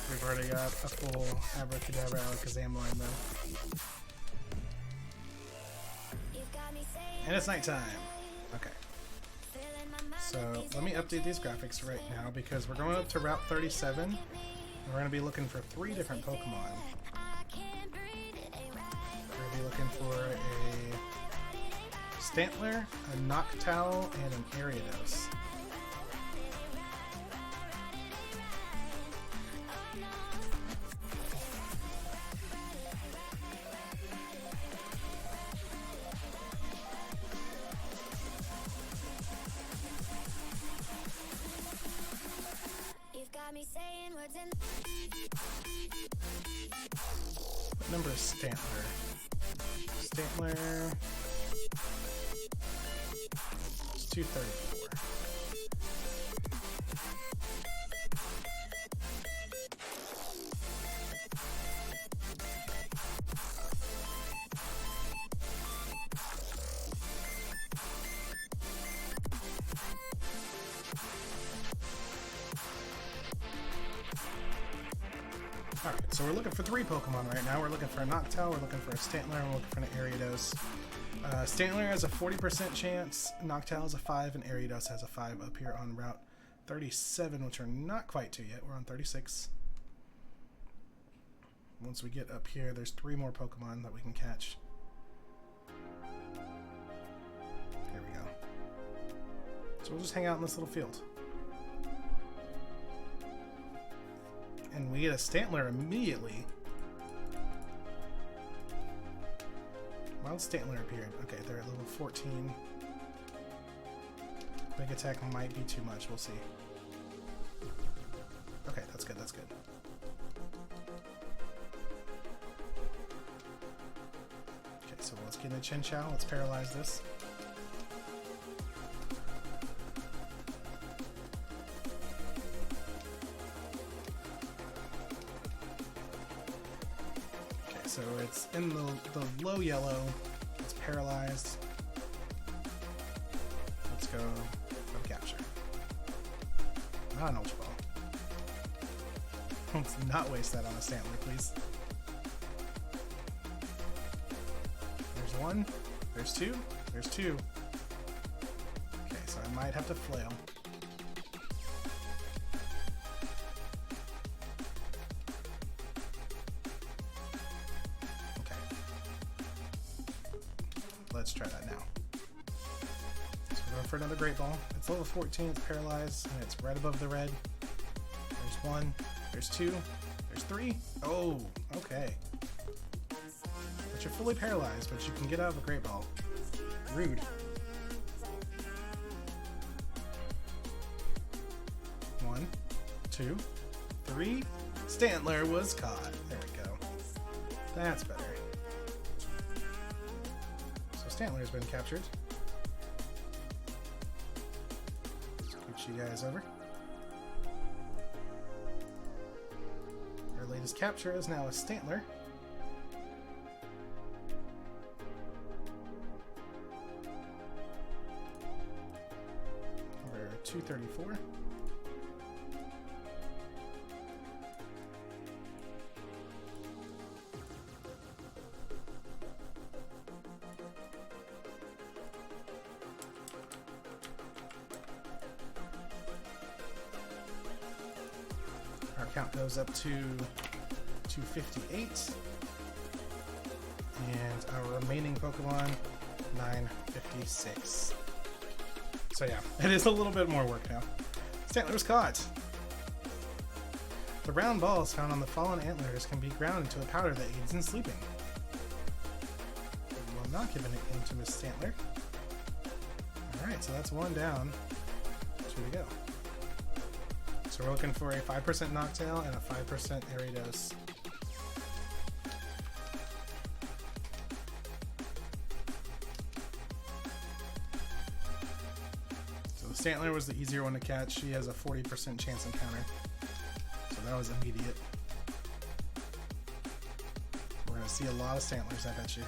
We've already got a full Abracadabra Alakazam line though. And it's nighttime. Okay. So let me update these graphics right now because we're going up to Route 37 and we're going to be looking for 3 different Pokemon. We're going to be looking for a Stantler, a Noctowl, and an Ariados. What number is Stantler? Stantler is 234. Alright, so we're looking for 3 Pokemon right now. We're looking for a Noctowl, we're looking for a Stantler, and we're looking for an Ariados. Stantler has a 40% chance, Noctowl has a 5, and Ariados has a 5 up here on Route 37, which we're not quite to yet. We're on 36. Once we get up here, there's 3 more Pokemon that we can catch. Here we go. So we'll just hang out in this little field. And we get a Stantler immediately. Wild Stantler appeared. Okay, they're at level 14. Big attack might be too much. We'll see. Okay, that's good. That's good. Okay, so let's get in the Chinchou. Let's paralyze this. So it's in the low yellow, it's paralyzed. Let's go from capture. Not an Ultra Ball. Let's not waste that on a Stantler, please. There's 1, there's 2, there's 2. Okay, so I might have to flail. Let's try that now. So we're going for another Great Ball. It's level 14, it's paralyzed, and it's right above the red. There's 1, there's 2, there's 3. Oh, okay. But you're fully paralyzed, but you can get out of a Great Ball. Rude. One, 2, 3. Stantler was caught. There we go. That's better. Stantler has been captured. Scooch you guys over. Our latest capture is now a Stantler. Number 234. Our count goes up to 258. And our remaining Pokemon, 956. So yeah, it is a little bit more work now. Stantler was caught. The round balls found on the fallen antlers can be ground into a powder that aids in sleeping. We will not give it into Miss Stantler. Alright, so that's 1 down. 2 to go. So we're looking for a 5% Noctowl and a 5% Ariados. So the Stantler was the easier one to catch. She has a 40% chance encounter. So that was immediate. We're going to see a lot of Stantlers, I bet you.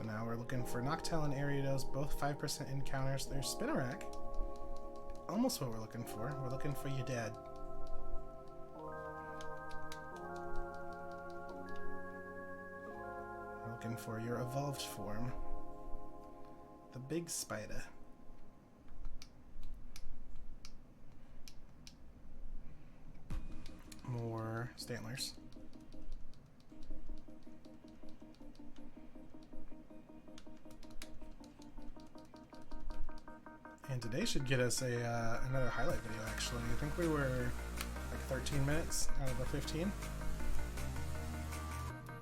Now we're looking for Noctowl and Ariados, both 5% encounters. There's Spinnerack. Almost what we're looking for. We're looking for your dad. We're looking for your evolved form. The big spider. More Stantlers. And today should get us another highlight video, actually. I think we were like 13 minutes out of the 15.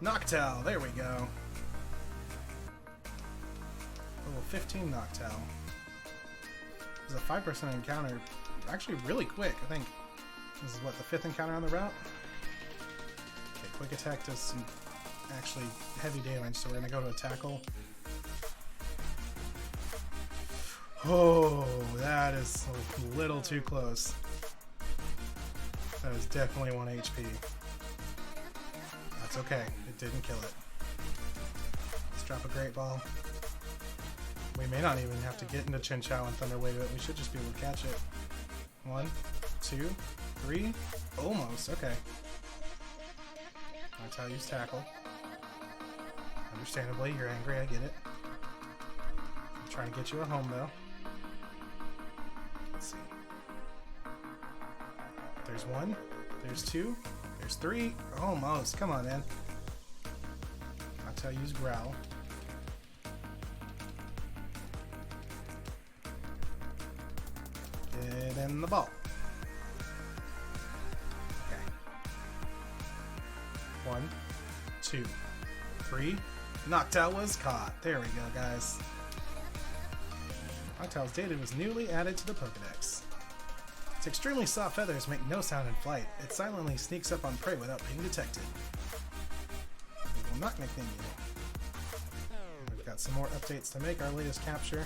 Noctowl, there we go. Level 15 Noctowl. This is a 5% encounter. Actually really quick, I think. This is what, the 5th encounter on the route? Okay, quick attack does some actually heavy damage, so we're gonna go to a tackle. Oh, that is a little too close. That is definitely 1 HP. That's okay, it didn't kill it. Let's drop a Great Ball. We may not even have to get into Chinchou and Thunder Wave it, we should just be able to catch it. 1, 2, 3, almost, okay. That's how I use Tackle. Understandably, you're angry, I get it. I'm trying to get you a home though. Let's see. There's 1, there's 2, there's 3, almost, come on man. That's how I use Growl. Get in the ball. Okay. 1, 2, 3. Noctowl was caught. There we go, guys. Noctowl's data was newly added to the Pokedex. Its extremely soft feathers make no sound in flight. It silently sneaks up on prey without being detected. We will not nickname you. We've got some more updates to make our latest capture.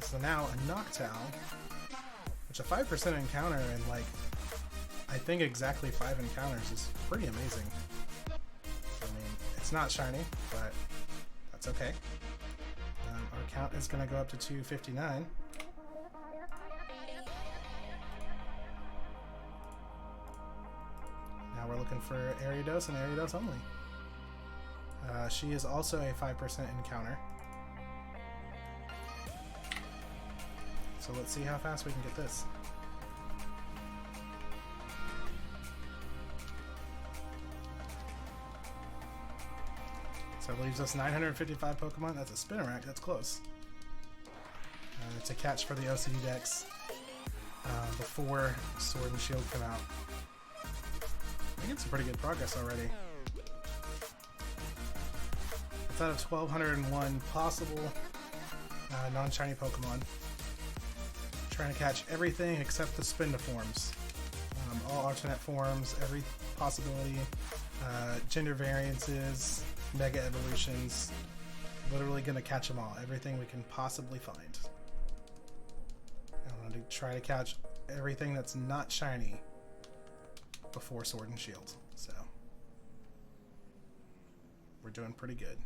So now a Noctowl, which a 5% encounter in like, I think exactly 5 encounters is pretty amazing. I mean, it's not shiny, but that's okay. Our count is going to go up to 259. Now we're looking for Ariados and Ariados only. She is also a 5% encounter. So let's see how fast we can get this. So it leaves us 955 Pokemon. That's a Spinnerack. That's close. It's a catch for the OCD Dex before Sword and Shield come out. I think it's some pretty good progress already. It's out of 1,201 possible non-shiny Pokemon. Trying to catch everything except the Spindiforms. All alternate forms, every possibility, gender variances, mega evolutions. Literally gonna catch them all. Everything we can possibly find. I want to try to catch everything that's not shiny before Sword and Shield. So we're doing pretty good.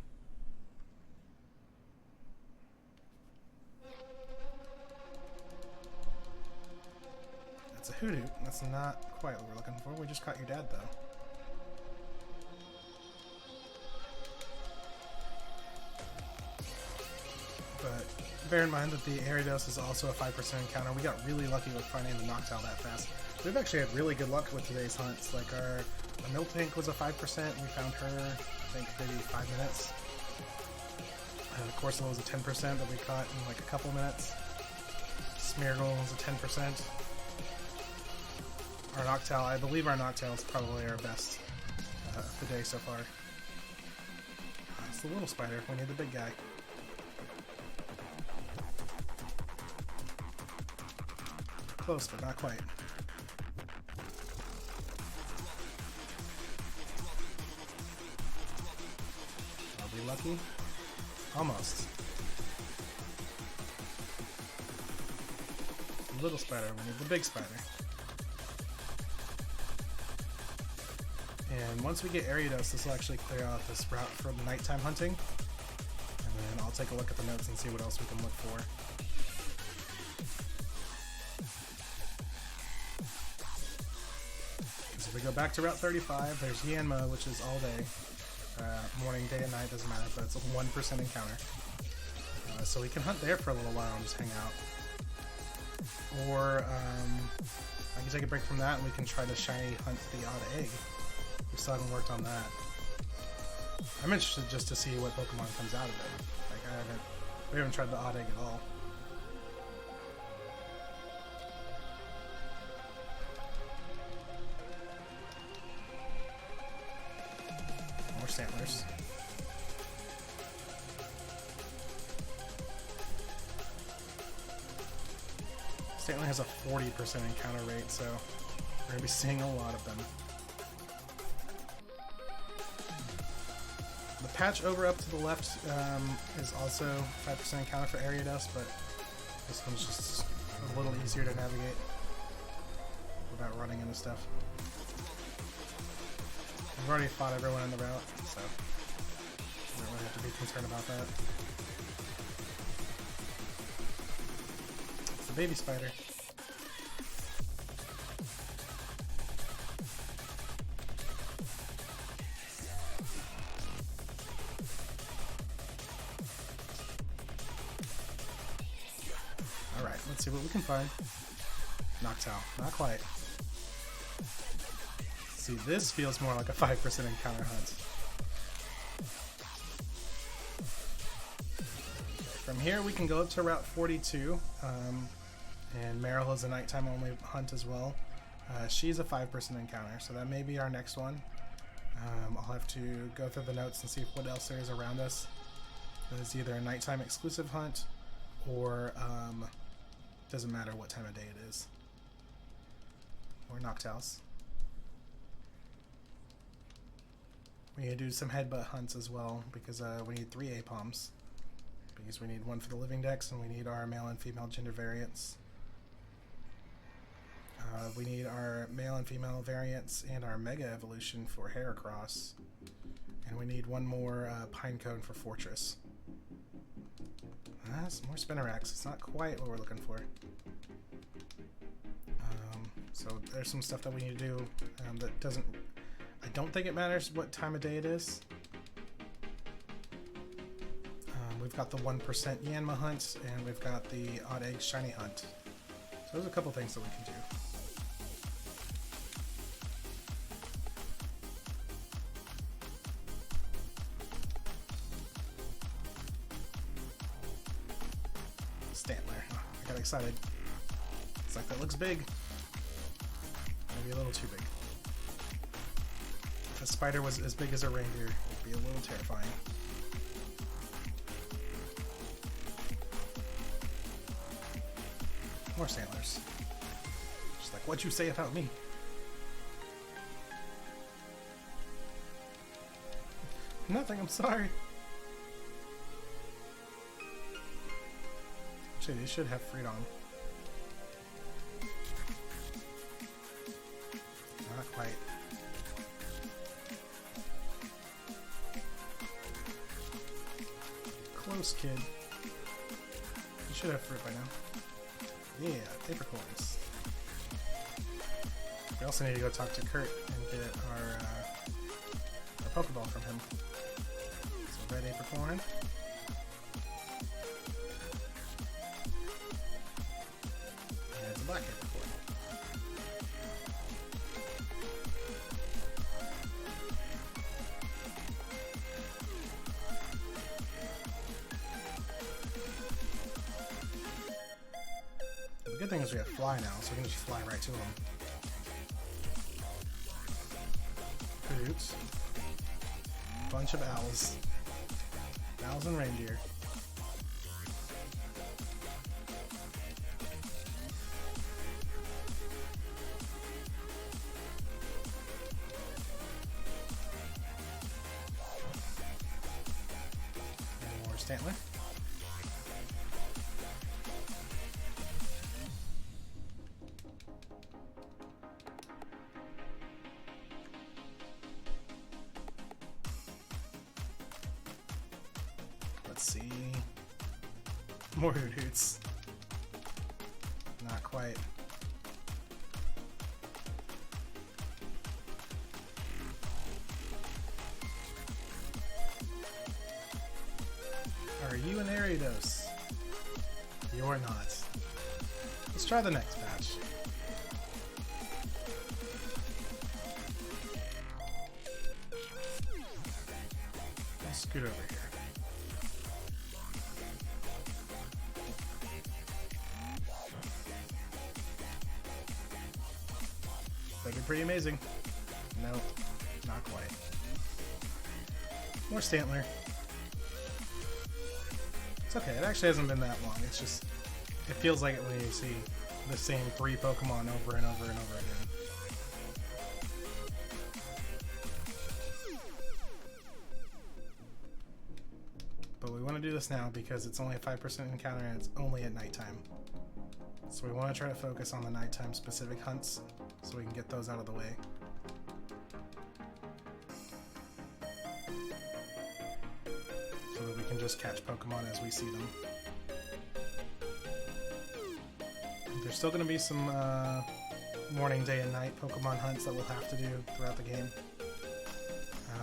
That's a Hoodoo. That's not quite what we're looking for. We just caught your dad, though. But bear in mind that the Ariados is also a 5% encounter. We got really lucky with finding the Noctowl that fast. We've actually had really good luck with today's hunts. Like our Miltank was a 5%. We found her, I think, maybe 5 minutes. The Corsola was a 10% that we caught in like a couple minutes. Smeargle was a 10%. Our Noctowl, I believe our Noctowl is probably our best of the day so far. It's the little spider. We need the big guy. Close, but not quite. Are we lucky? Almost. Little spider, we need the big spider. And once we get Ariados, this will actually clear out this route for the nighttime hunting. take a look at the notes and see what else we can look for. So if we go back to Route 35, there's Yanma, which is all day. Morning, day, and night, doesn't matter, but it's a 1% encounter. So we can hunt there for a little while and just hang out. Or I can take a break from that and we can try to shiny hunt the odd egg. We still haven't worked on that. I'm interested just to see what Pokemon comes out of it. Like we haven't tried the odd egg at all. More Stantlers. Stantler has a 40% encounter rate, so we're going to be seeing a lot of them. The patch over up to the left is also 5% encounter for area dust, but this one's just a little easier to navigate without running into stuff. We've already fought everyone in the route, so we don't really have to be concerned about that. It's the baby spider. Alright, let's see what we can find. Noctowl, not quite. See, this feels more like a 5% encounter hunt. From here we can go up to Route 42, and Meryl is a nighttime only hunt as well. She's a 5% encounter, so that may be our next one. I'll have to go through the notes and see what else there is around us. It's either a nighttime exclusive hunt, or doesn't matter what time of day it is. Or Noctowls. We need to do some headbutt hunts as well, because we need 3 APOMs. Because we need one for the living dex, and we need our male and female gender variants. We need our male and female variants and our Mega Evolution for Heracross. And we need one more Pine Cone for Fortress. Some more Spinnerax. It's not quite what we're looking for. So there's some stuff that we need to do that doesn't... I don't think it matters what time of day it is. We've got the 1% Yanma hunt, and we've got the odd egg shiny hunt. So there's a couple things that we can do. Stantler. I got excited. It's like, that looks big. Maybe a little too big. If a spider was as big as a reindeer, it'd be a little terrifying. More Stantlers. Just like, what'd you say about me? Nothing, I'm sorry. Actually, they should have Freedom. Not quite. Close, kid. You should have fruit by now. Yeah, apricorns. We also need to go talk to Kurt and get our Pokeball from him. So red apricorn. And it's a black apricorn. The good thing is we have Fly now, so we can just fly right to him. Coots. Bunch of owls. Owls and reindeer. And more Stantler. Let's see. More Hoot Hoots. Not quite. Are you an Aedifex? You're not. Let's try the next batch. I'll scoot over here. That'd be pretty amazing. No, not quite. More Stantler. It's okay, it actually hasn't been that long. It's just, it feels like it when you see the same 3 Pokemon over and over and over again. But we want to do this now because it's only a 5% encounter and it's only at nighttime. So we want to try to focus on the nighttime specific hunts so we can get those out of the way. So that we can just catch Pokemon as we see them. There's still going to be some morning, day, and night Pokemon hunts that we'll have to do throughout the game.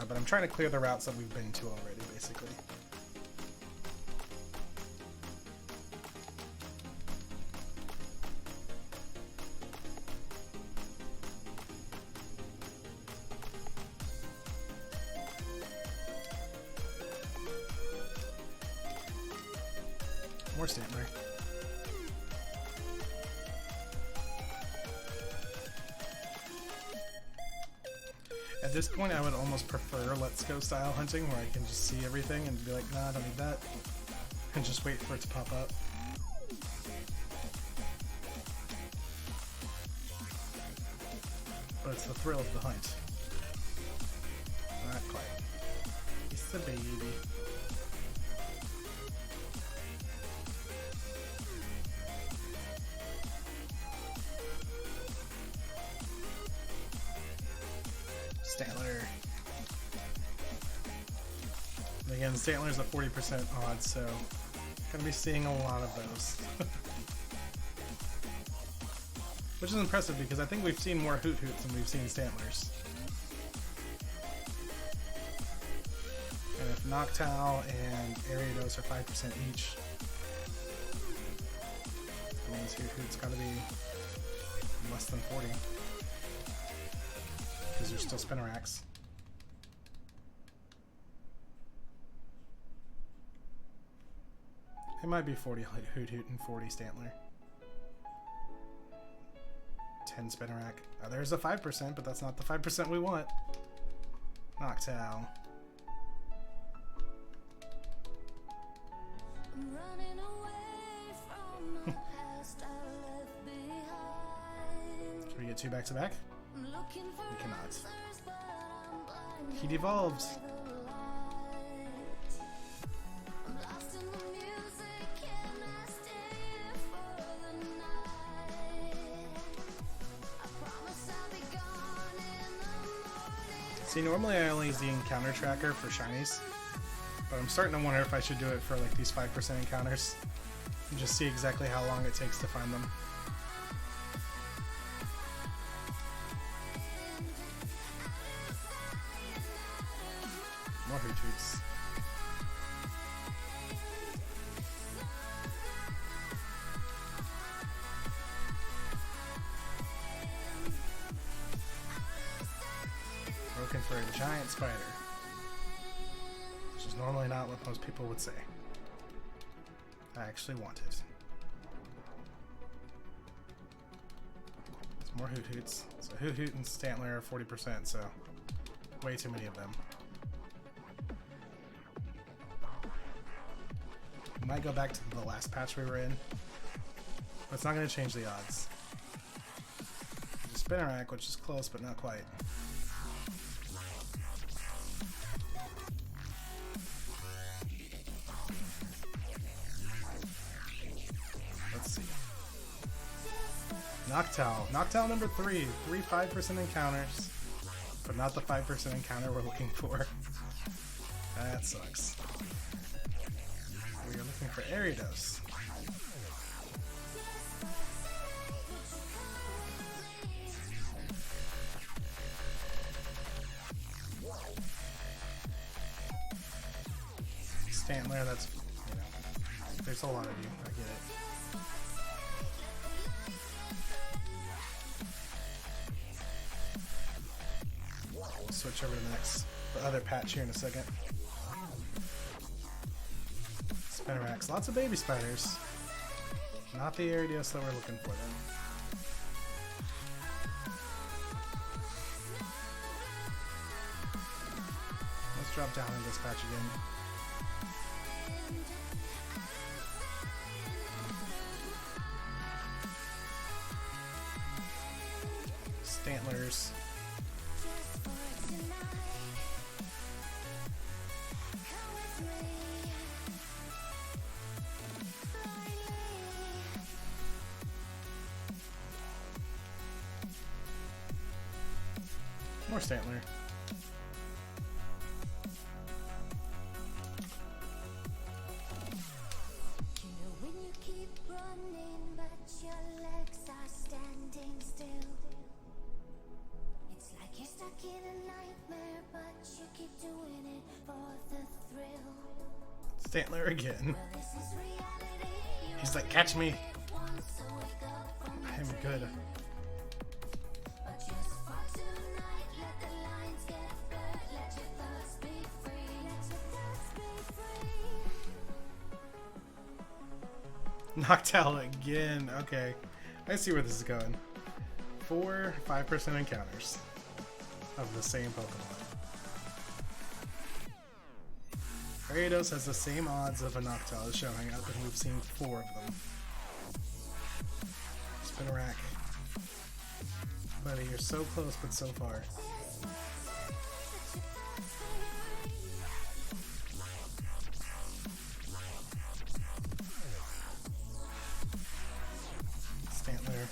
But I'm trying to clear the routes that we've been to already, basically. More Stantler. At this point, I would almost prefer Let's Go style hunting, where I can just see everything and be like, nah, I don't need that, and just wait for it to pop up. But it's the thrill of the hunt. Not quite. It's a baby. Stantler. Again, Stantler's a 40% odds, so gonna be seeing a lot of those. Which is impressive because I think we've seen more Hoot Hoots than we've seen Stantlers. And if Noctowl and Aedifex are 5% each, that means Hoot Hoot's gotta be less than 40. Because there's still Spinnerax. It might be 40 Hoot Hoot and 40 Stantler. 10 Spinnerack. Oh, there's a 5%, but that's not the 5% we want. Noctowl. Can we get 2 back to back? We cannot. He devolves. See, normally I only use the encounter tracker for shinies, but I'm starting to wonder if I should do it for like these 5% encounters and just see exactly how long it takes to find them. More Hoot Hoots. Looking for a giant spider, which is normally not what most people would say. I actually want it. It's more Hoot Hoots. So Hoot Hoot and Stantler are 40%, so way too many of them. We might go back to the last patch we were in, but it's not going to change the odds. There's a Spinnerack, which is close, but not quite. Let's see. Noctowl. Noctowl number 3. 3 5% encounters, but not the 5% encounter we're looking for. That sucks. we are looking for Aedifex. Stantler, that's, you know, there's a lot of you, I get it. We'll switch over to the other patch here in a second. Spinnerax, lots of baby spiders. Not the Aedifex that we're looking for then. Let's drop down in this patch again. Stantlers. More Stantler. Stantler again. He's like, catch me. I am good. Knocked out again. Okay. I see where this is going. 4-5% encounters of the same Pokemon. Aedifex has the same odds of a Noctowl as showing up, and we've seen 4 of them. Spinnerack. Buddy, you're so close, but so far. Stantler.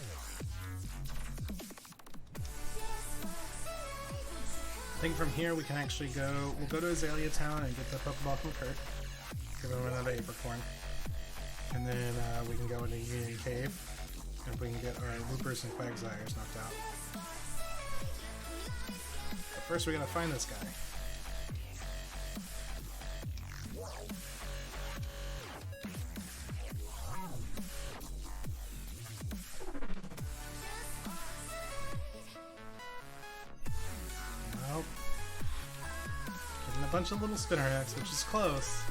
I think from here we can actually go, we'll go to Azalea Town and get the Pokeball from Kurt. Give him another Apricorn. And then we can go into Union Cave if we can get our Loopers and Quagsires knocked out. But first we gotta find this guy. Nope. Getting a bunch of little Spinnerax, which is close.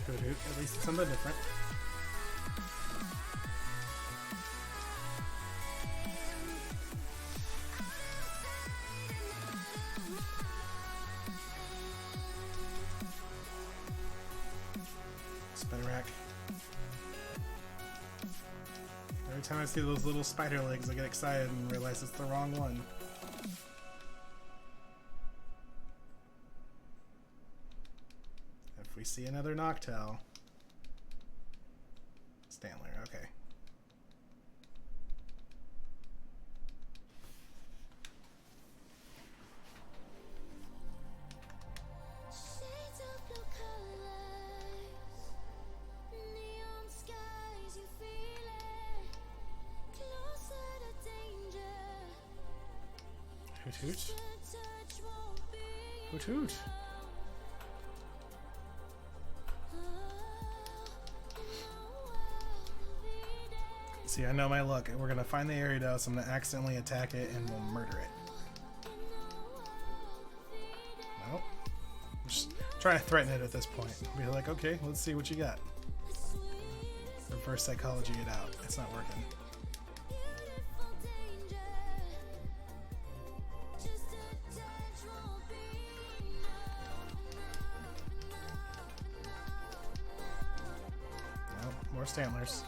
At least it's something different. Spinnerack. Every time I see those little spider legs, I get excited and realize it's the wrong one. If we see another Noctowl. Stantler, okay. Hoot hoot. Hoot hoot. See, I know my luck. We're gonna find the Aedifex, I'm gonna accidentally attack it, and we'll murder it. Nope. I'm just trying to threaten it at this point. Be like, okay, let's see what you got. Reverse psychology it out. It's not working. Nope, more Stantlers.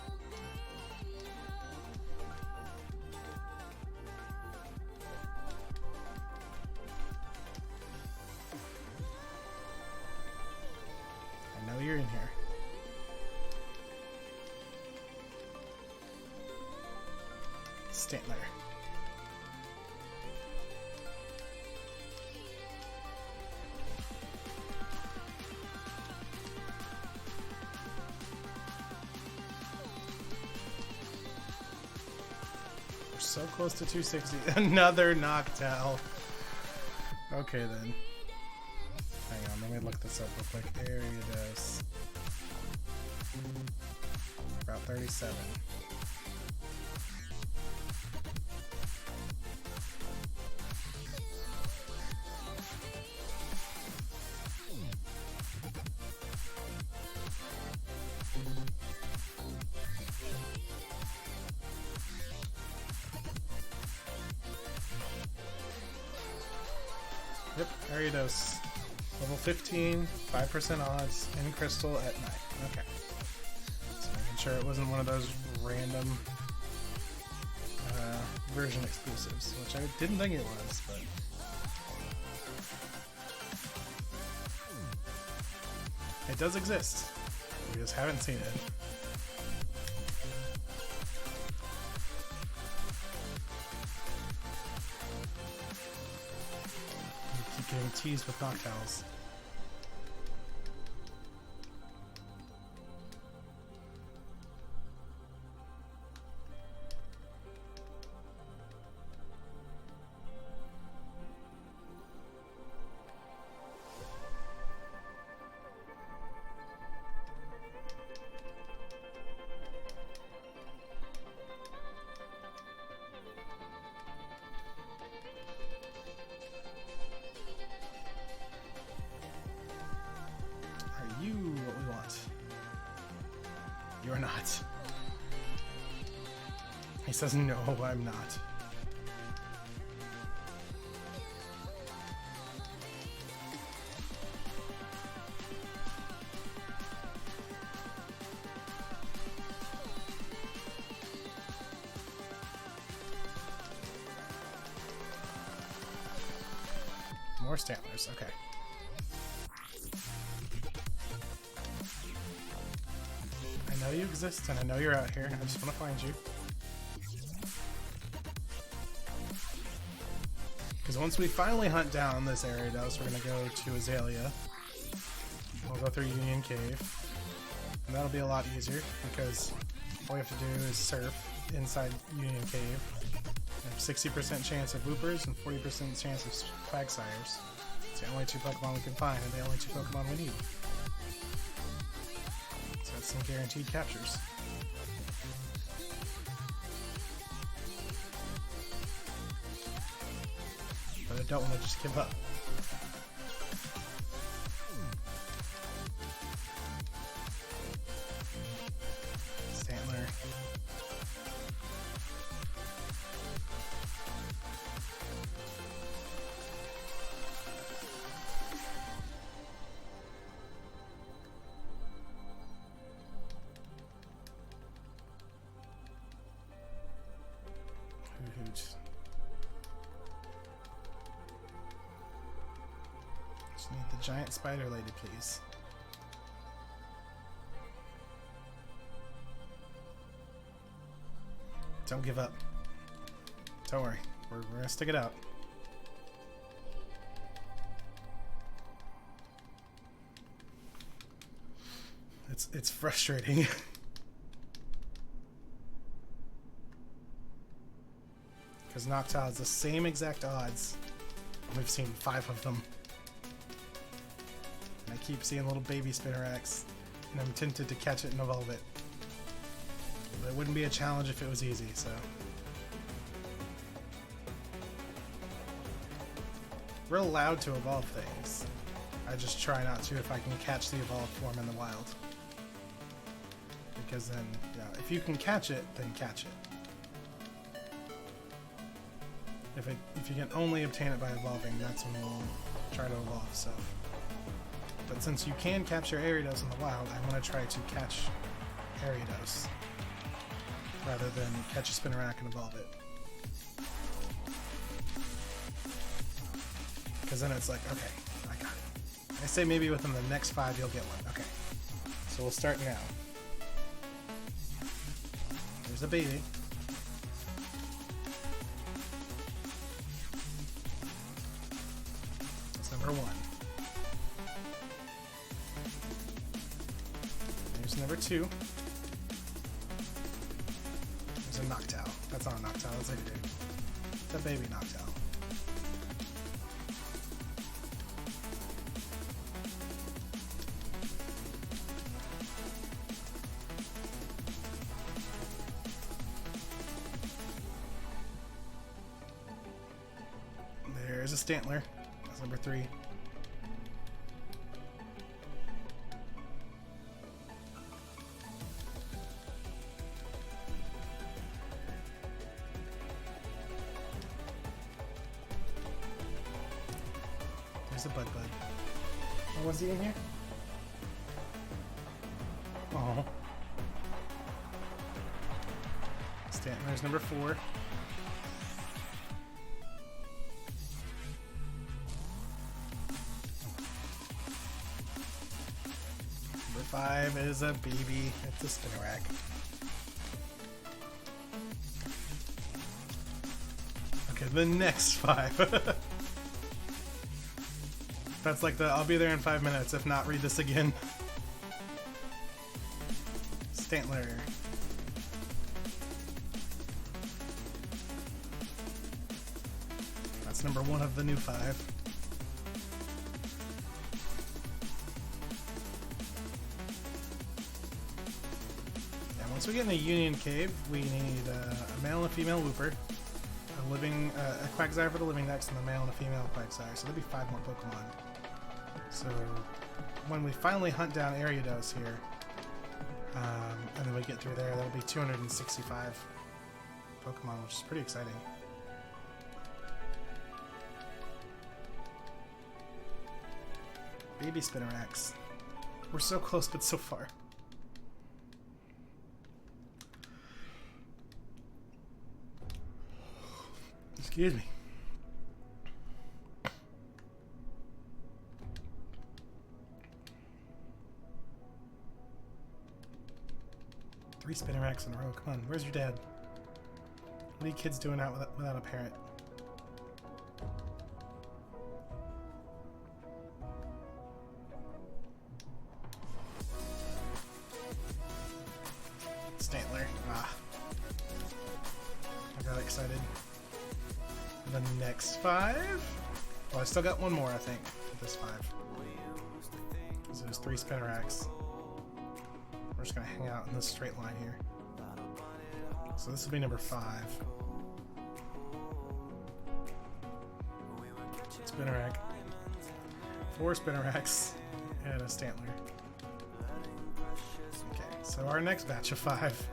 You're in here. Stantler. We're so close to 260. Another Noctowl. Okay then. Hang on, let me look this up real quick. Ariados. Route 37. Yep, Ariados. Level 15, 5% odds in Crystal at night. Okay. So making sure it wasn't one of those random version exclusives, which I didn't think it was, but... It does exist. We just haven't seen it. Getting teased with Noctowls. You're not. He says, no, I'm not. More Stantlers, okay. I know you exist, and I know you're out here. I just want to find you. Because once we finally hunt down this Ariados, we're going to go to Azalea. We'll go through Union Cave. And that'll be a lot easier, because all we have to do is surf inside Union Cave. 60% chance of Loopers and 40% chance of Quagsires. It's the only two Pokemon we can find, and the only two Pokemon we need. So that's some guaranteed captures. But I don't want to just give up. Stantler. Just need the giant spider lady, please. Don't give up. Don't worry. We're gonna stick it out. It's frustrating. Because Noctowl has the same exact odds. We've seen 5 of them. And I keep seeing little baby Spinnerax, and I'm tempted to catch it and evolve it. But it wouldn't be a challenge if it was easy, so. We're allowed to evolve things. I just try not to if I can catch the evolved form in the wild. Because then, yeah, if you can catch it, then catch it. If you can only obtain it by evolving, that's when we'll try to evolve stuff. But since you can capture Ariados in the wild, I'm going to try to catch Ariados rather than catch a Spinnerack and evolve it. Because then it's like, okay, I got it. I say maybe within the next 5 you'll get one. Okay, so we'll start now. There's a baby. number 1. There's number 2. There's a Noctowl. That's not a Noctowl, that's a dude. It's a baby Noctowl. There's a Stantler. That's number 3. There's a Bud. Oh, was he in here? Oh. Stantler's number 4. Number 5 is a baby. It's a Spinarak. Okay, the next 5. That's like the I'll be there in 5 minutes. If not, read this again. Stantler. That's number 1 of the new 5. Once we get in the Union Cave, we need a male and a female Wooper, a Quagsire for the living dex, and a male and a female Quagsire. So there'll be 5 more Pokemon. So when we finally hunt down Ariados here, and then we get through there, that'll be 265 Pokemon, which is pretty exciting. Baby Spinarax. We're so close, but so far. Excuse me. Three Spinarax in a row. Come on, where's your dad? What are you kids doing out without a parent? Stantler. Ah. I got excited. The next 5? Well, I still got 1 more, I think, for this 5. Because there's 3 Spinarax. We're just going to hang out in this straight line here. So this will be number 5. Spinarak. 4 Spinarax. And a Stantler. Okay, so our next batch of 5.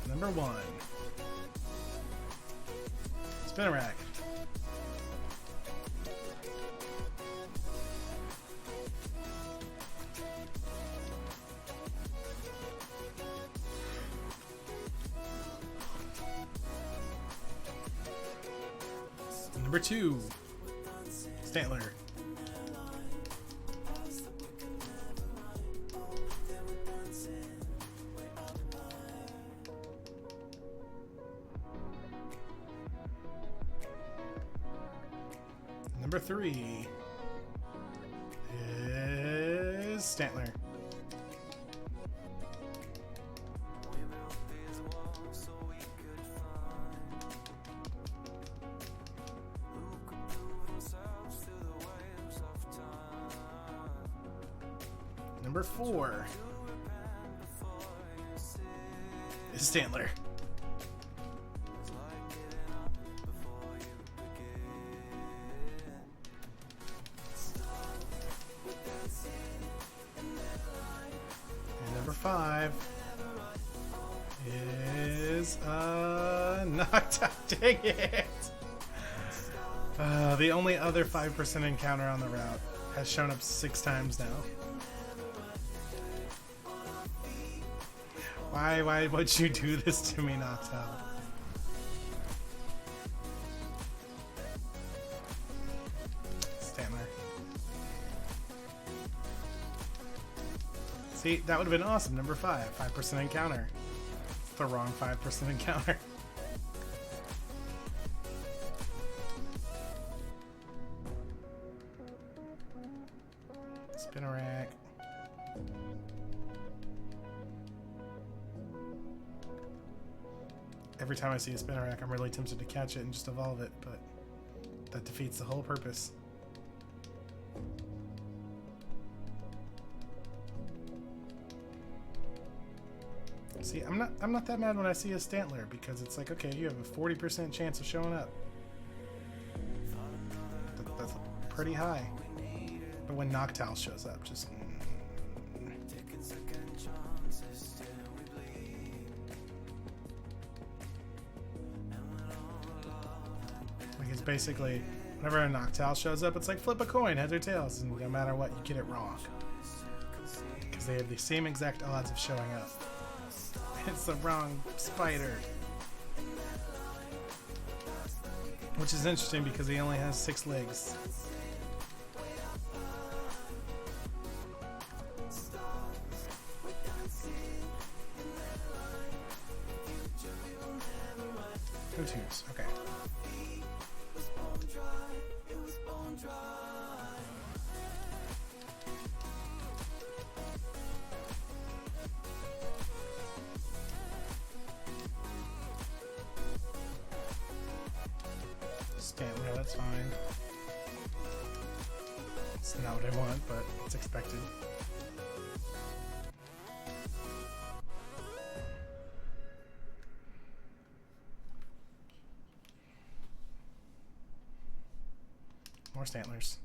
Number 1. Spinarak. Number 2. Stantler. Number 3 is Stantler. Number 4 is Stantler. And number 5 is knocked out. Dang it! The only other 5% encounter on the route has shown up 6 times now. Why would you do this to me, Noctowl? Stantler. See, that would have been awesome. Number 5, 5% encounter. the wrong 5% encounter. Spinnerack. Every time I see a Spinnerack, I'm really tempted to catch it and just evolve it, but that defeats the whole purpose. See, I'm not that mad when I see a Stantler, because it's like, okay, you have a 40% chance of showing up. That's pretty high. But when Noctowl shows up, just... like, it's basically, whenever a Noctowl shows up, it's like flip a coin, heads or tails, and no matter what, you get it wrong. Because they have the same exact odds of showing up. It's the wrong spider. Which is interesting because he only has 6 legs. Go twos, okay. Stantler, that's fine. It's not what I want, but it's expected. More Stantlers.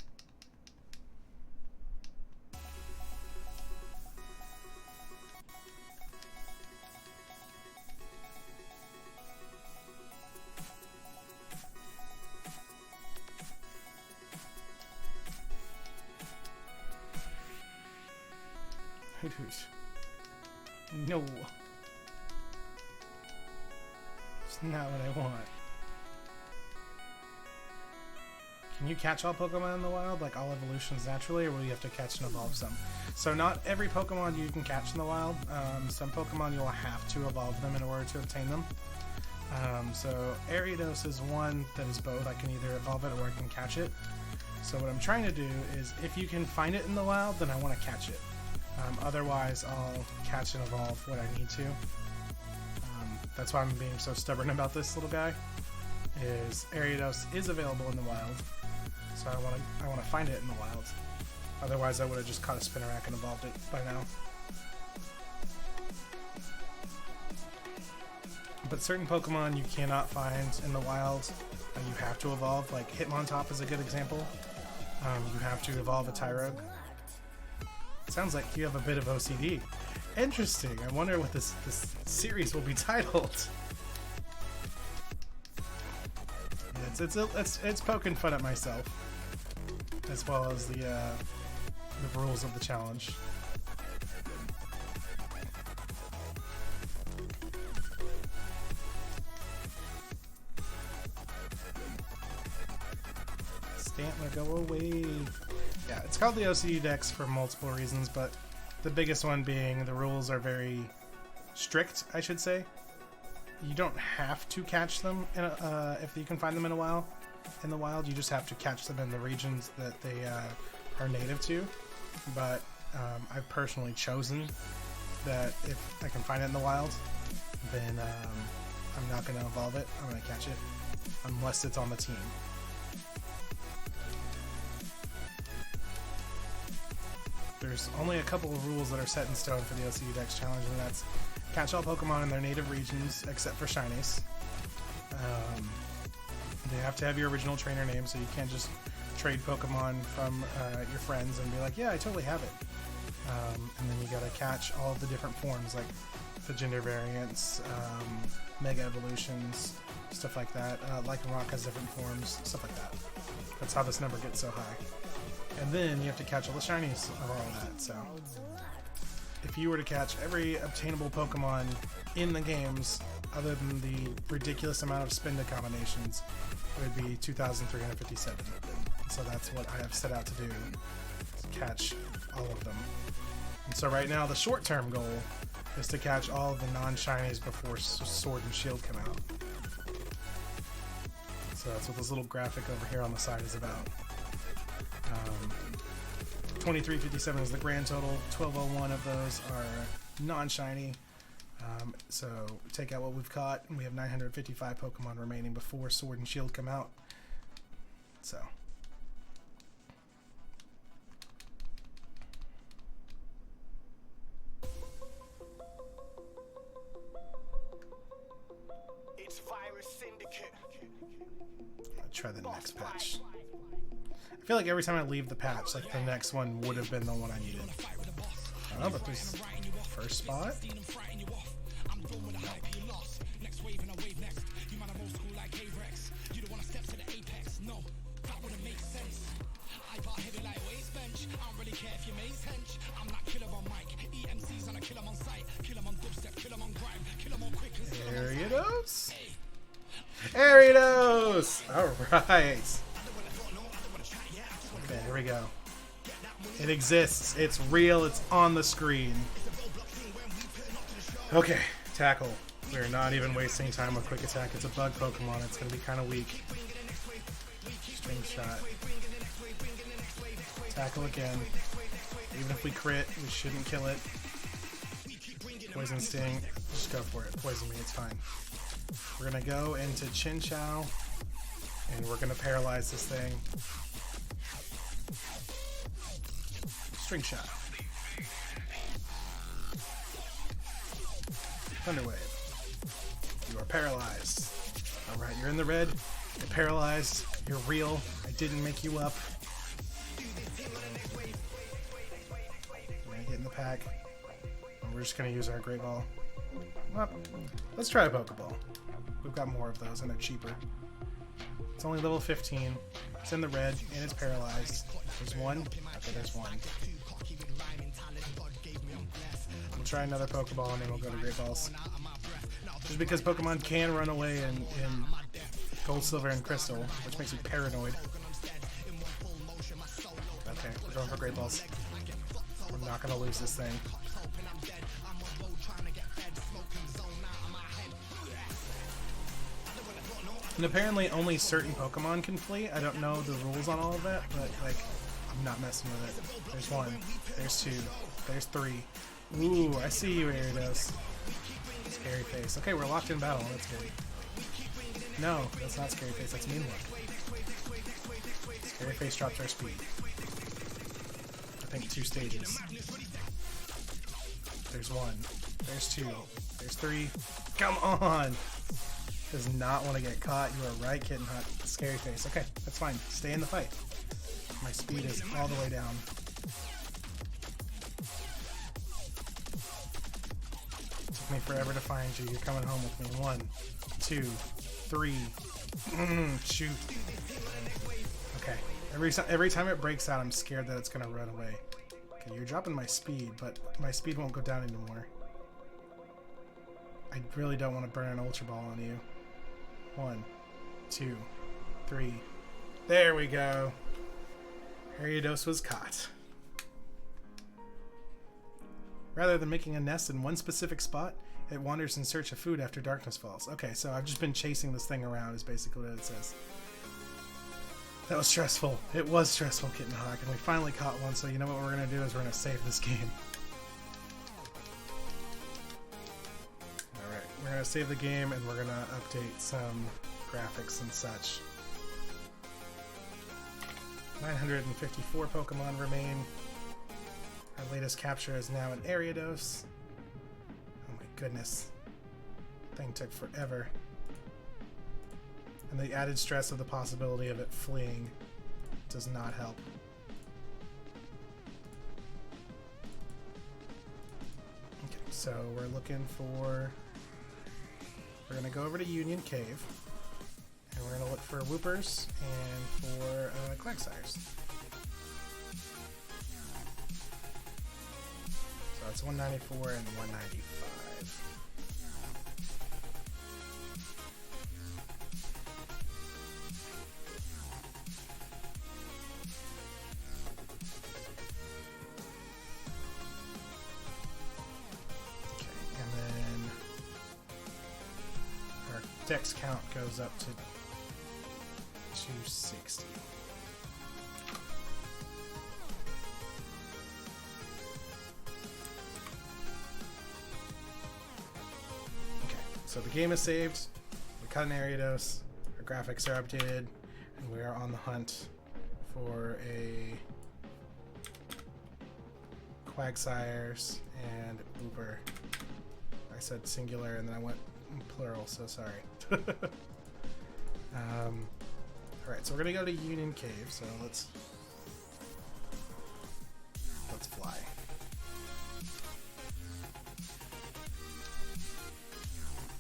No. It's not what I want. Can you catch all Pokemon in the wild, like all evolutions naturally, or will you have to catch and evolve some? So not every Pokemon you can catch in the wild. Some Pokemon you'll have to evolve them in order to obtain them. So Ariados is one that is both. I can either evolve it or I can catch it. So what I'm trying to do is, if you can find it in the wild, then I want to catch it. Otherwise, I'll catch and evolve what I need to. That's why I'm being so stubborn about this little guy. Is Ariados is available in the wild, so I want to find it in the wild. Otherwise, I would have just caught a Spinnerack and evolved it by now. But certain Pokemon you cannot find in the wild, you have to evolve. Like Hitmontop is a good example. You have to evolve a Tyrogue. Sounds like you have a bit of OCD. Interesting. I wonder what this series will be titled. It's poking fun at myself, as well as the rules of the challenge. Stantler, go away. Yeah, it's called the OCD Dex for multiple reasons, but the biggest one being the rules are very strict, I should say. You don't have to catch them if you can find them in the wild. You just have to catch them in the regions that they are native to. But I've personally chosen that if I can find it in the wild, then I'm not going to evolve it. I'm going to catch it unless it's on the team. There's only a couple of rules that are set in stone for the OCD Dex challenge, and that's catch all Pokemon in their native regions except for Shinies. They have to have your original trainer name, so you can't just trade Pokemon from your friends and be like, yeah, I totally have it. And then you gotta catch all of the different forms, like the gender variants, Mega Evolutions, stuff like that. Lycanroc has different forms, stuff like that. That's how this number gets so high. And then you have to catch all the Shinies of all of that, so... If you were to catch every obtainable Pokemon in the games, other than the ridiculous amount of Spinda combinations, it would be 2,357. So that's what I have set out to do, to catch all of them. And so right now, the short-term goal is to catch all of the non-shinies before Sword and Shield come out. So that's what this little graphic over here on the side is about. 2357 is the grand total. 1201 of those are non-shiny. So take out what we've caught, and we have 955 Pokemon remaining before Sword and Shield come out. So it's Virus Syndicate. I'll try the next patch. I feel like every time I leave the patch, like the next one would have been the one I needed. I don't know, but there's first spot. Ariados? Ariados! Alright. Okay, here we go. It exists. It's real. It's on the screen. Okay, tackle. We're not even wasting time with quick attack. It's a bug Pokemon. It's going to be kind of weak. String shot. Tackle again. Even if we crit, we shouldn't kill it. Poison Sting. Just go for it. Poison me. It's fine. We're going to go into Chin Chow. And we're going to paralyze this thing. String shot. Thunder Wave. You are paralyzed. Alright, you're in the red. You're paralyzed. You're real. I didn't make you up. We're gonna get in the pack. And we're just gonna use our Great Ball. Well, let's try a Pokeball. We've got more of those and they're cheaper. It's only level 15. It's in the red and it's paralyzed. There's one. Okay, there's one. We'll try another Pokeball and then we'll go to Great Balls. Just because Pokemon can run away in Gold, Silver, and Crystal, which makes me paranoid. Okay, we're going for Great Balls. We're not going to lose this thing. And apparently only certain Pokemon can flee. I don't know the rules on all of that, but like, I'm not messing with it. There's one. There's two. There's three. Ooh, I see you, Ariados. Scary Face. Okay, we're locked in battle. That's good. No, that's not Scary Face. That's Mean Look. Scary Face dropped our speed. I think 2 stages. There's one. There's two. There's three. Come on! Does not want to get caught. You are right, Kitten Hut. Scary Face. Okay, that's fine. Stay in the fight. My speed is all the way down. Took me forever to find you. You're coming home with me. 1, 2, 3. Shoot. Okay. Every time it breaks out, I'm scared that it's gonna run away. Okay, you're dropping my speed, but my speed won't go down anymore. I really don't want to burn an Ultra Ball on you. 1, 2, 3. There we go. Ariados was caught. Rather than making a nest in one specific spot, it wanders in search of food after darkness falls. Okay, so I've just been chasing this thing around is basically what it says. That was stressful. It was stressful, Kitten Hawk, and we finally caught one, so you know what we're going to do is we're going to save this game. Alright, we're going to save the game and we're going to update some graphics and such. 954 Pokemon remain. Our latest capture is now an Ariados. Oh my goodness. Thing took forever. And the added stress of the possibility of it fleeing does not help. Okay, so we're looking for... We're going to go over to Union Cave. And we're going to look for Whoopers and for Quagsires. So it's 194 and 195. Okay, dex count goes up to 260. Okay, so the game is saved. We cut an Ariados. Our graphics are updated, and we are on the hunt for a Quagsires and Uber. I said singular and then I went plural, so sorry. Alright, so we're gonna go to Union Cave, so let's fly.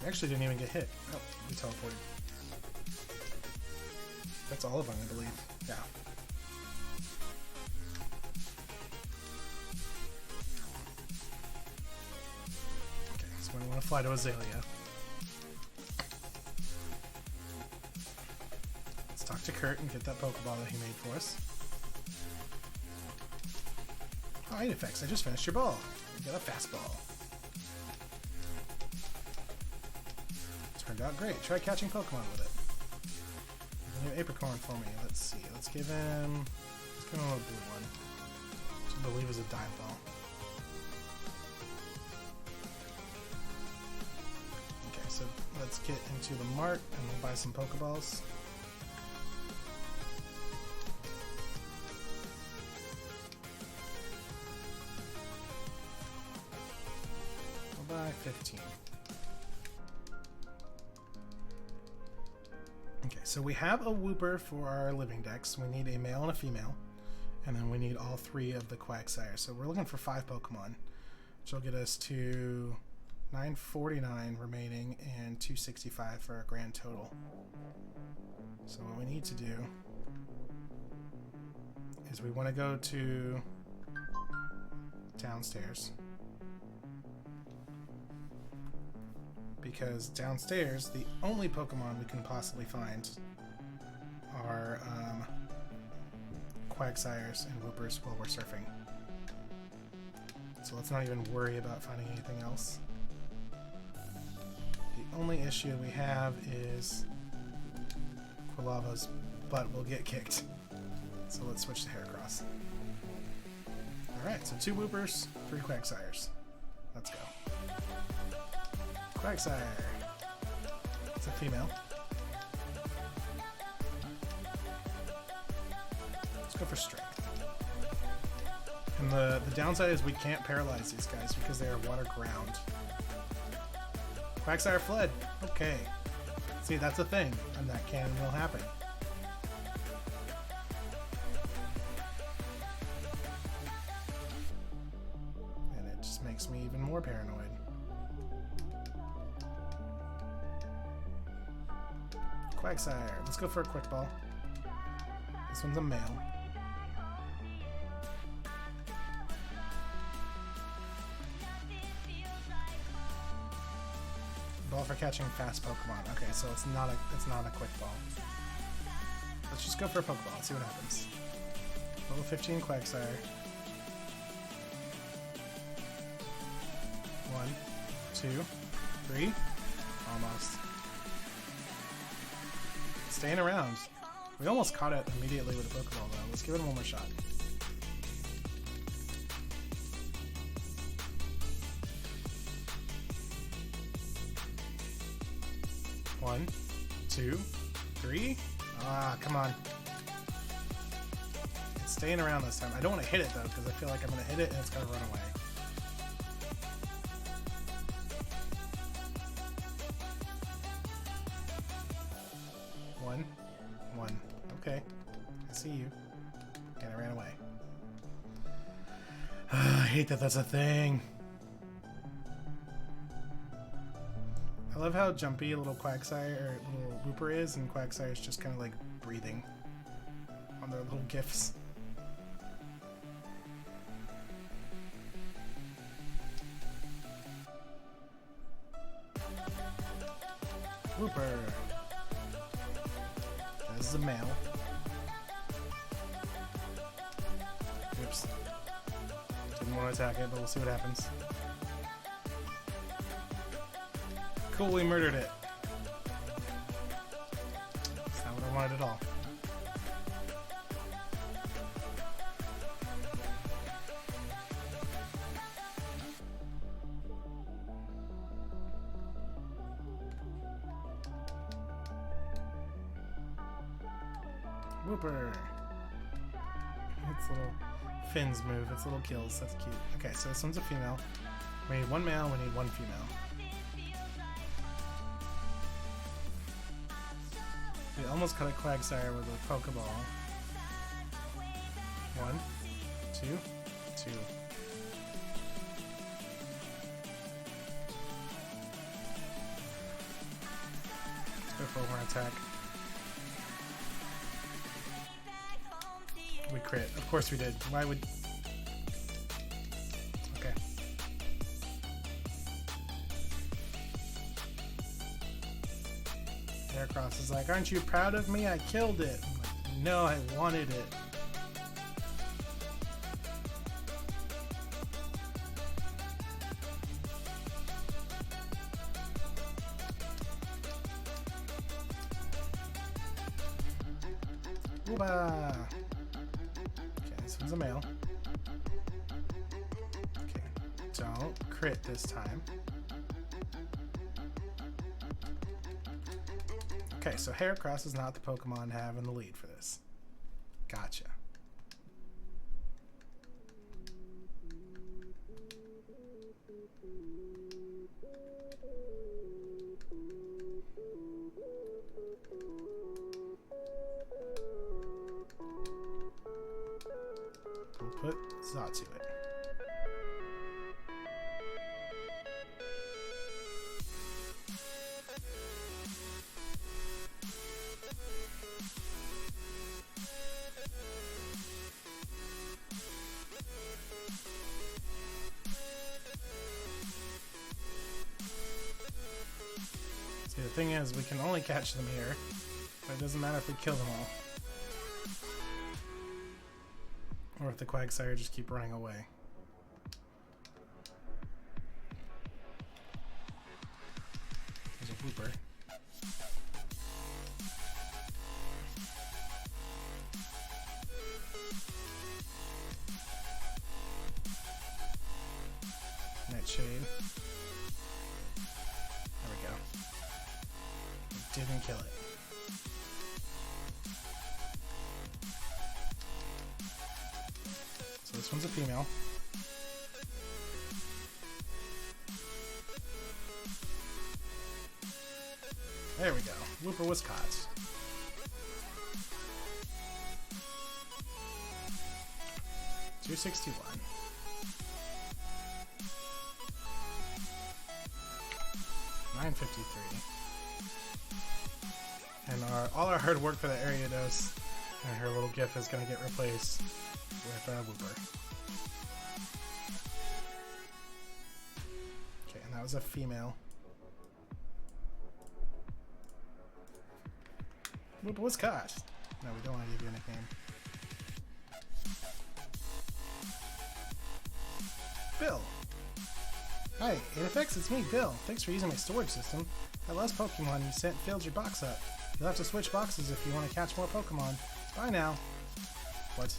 We actually didn't even get hit. Oh, we teleported. That's all of them, I believe. Yeah. Okay, so we want to fly to Azalea. Let's talk to Kurt and get that Pokeball that he made for us. Oh, Aedifex, I just finished your ball. You got a fastball. Turned out great. Try catching Pokemon with it. There's a new Apricorn for me. Let's see. Let's give him a little blue one. Which I believe is a dive ball. Okay, so let's get into the mart and we'll buy some Pokeballs. We'll buy 15. Okay, so we have a Wooper for our living dex. We need a male and a female. And then we need all 3 of the Quagsires. So we're looking for 5 Pokemon, which will get us to 949 remaining and 265 for our grand total. So what we need to do is we want to go to downstairs. Because downstairs, the only Pokemon we can possibly find are Quagsires and Woopers while we're surfing. So let's not even worry about finding anything else. The only issue we have is Quilava's butt will get kicked. So let's switch to Heracross. Alright, so 2 Woopers, 3 Quagsires. Let's go. Quagsire. It's a female. Let's go for strength. And the downside is we can't paralyze these guys because they are water ground. Quagsire fled. Okay. See, that's a thing, and that can and will happen. And it just makes me even more paranoid. Quagsire. Let's go for a quick ball. This one's a male. Ball for catching fast Pokemon. Okay, so it's not a quick ball. Let's just go for a Pokeball. Let's see what happens. Level 15 Quagsire. 1, 2, 3. Almost. Staying around. We almost caught it immediately with a Pokeball though. Let's give it one more shot. One, 2, 3. Ah, come on. It's staying around this time. I don't want to hit it though, because I feel like I'm going to hit it and it's going to run away. One. Okay. I see you. And I ran away. I hate that that's a thing. I love how jumpy a little Quagsire or little Wooper is, and Quagsire is just kind of like breathing on their little gifs. Wooper. This is a male. Oops. Didn't want to attack it, but we'll see what happens. Cool, we murdered it. want it at all. Whooper. Its little fins move, its little kills. That's cute. Okay, so this one's a female. We need one male, we need one female. We almost cut a Quagsire with a Pokeball. 1, 2, 2. Let's go for a horn attack. We crit. Of course we did. Why would... Okay. Heracross is like, aren't you proud of me? I killed it. I'm like, no, I wanted it. Ooba! Okay, this one's a male. Okay, don't crit this time. Okay, so Heracross is not the Pokemon having the lead for this. Gotcha. We'll put Zot to it. See, the thing is, we can only catch them here, but it doesn't matter if we kill them all. Or if the Quagsire just keep running away. There's a Whooper. Nightshade. There we go. Didn't kill it. So this one's a female. There we go. Whooper was caught. $261. $953. And all our hard work for the Ariados and her little gif is going to get replaced with Whooper. Okay, and that was a female. Whooper was caught. No, we don't want to give you a nickname. Bill. Hi, Aedifex, it's me, Bill. Thanks for using my storage system. That last Pokemon you sent filled your box up. You'll have to switch boxes if you want to catch more Pokemon. Bye now. What?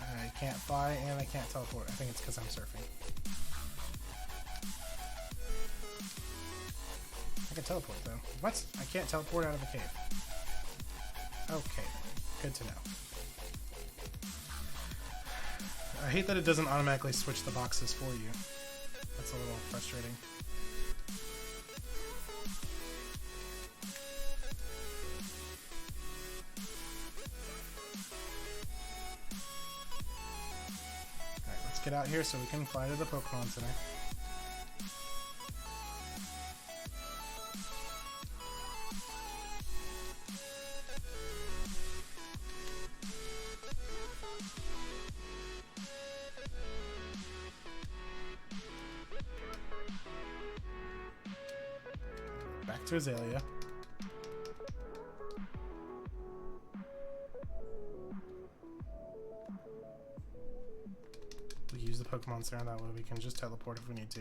I can't fly and I can't teleport. I think it's because I'm surfing. I can teleport though. What? I can't teleport out of a cave. Okay, good to know. I hate that it doesn't automatically switch the boxes for you. That's a little frustrating. Alright, let's get out here so we can fly to the Pokemon Center. Back to Azalea. Pokemon Center, that way we can just teleport if we need to.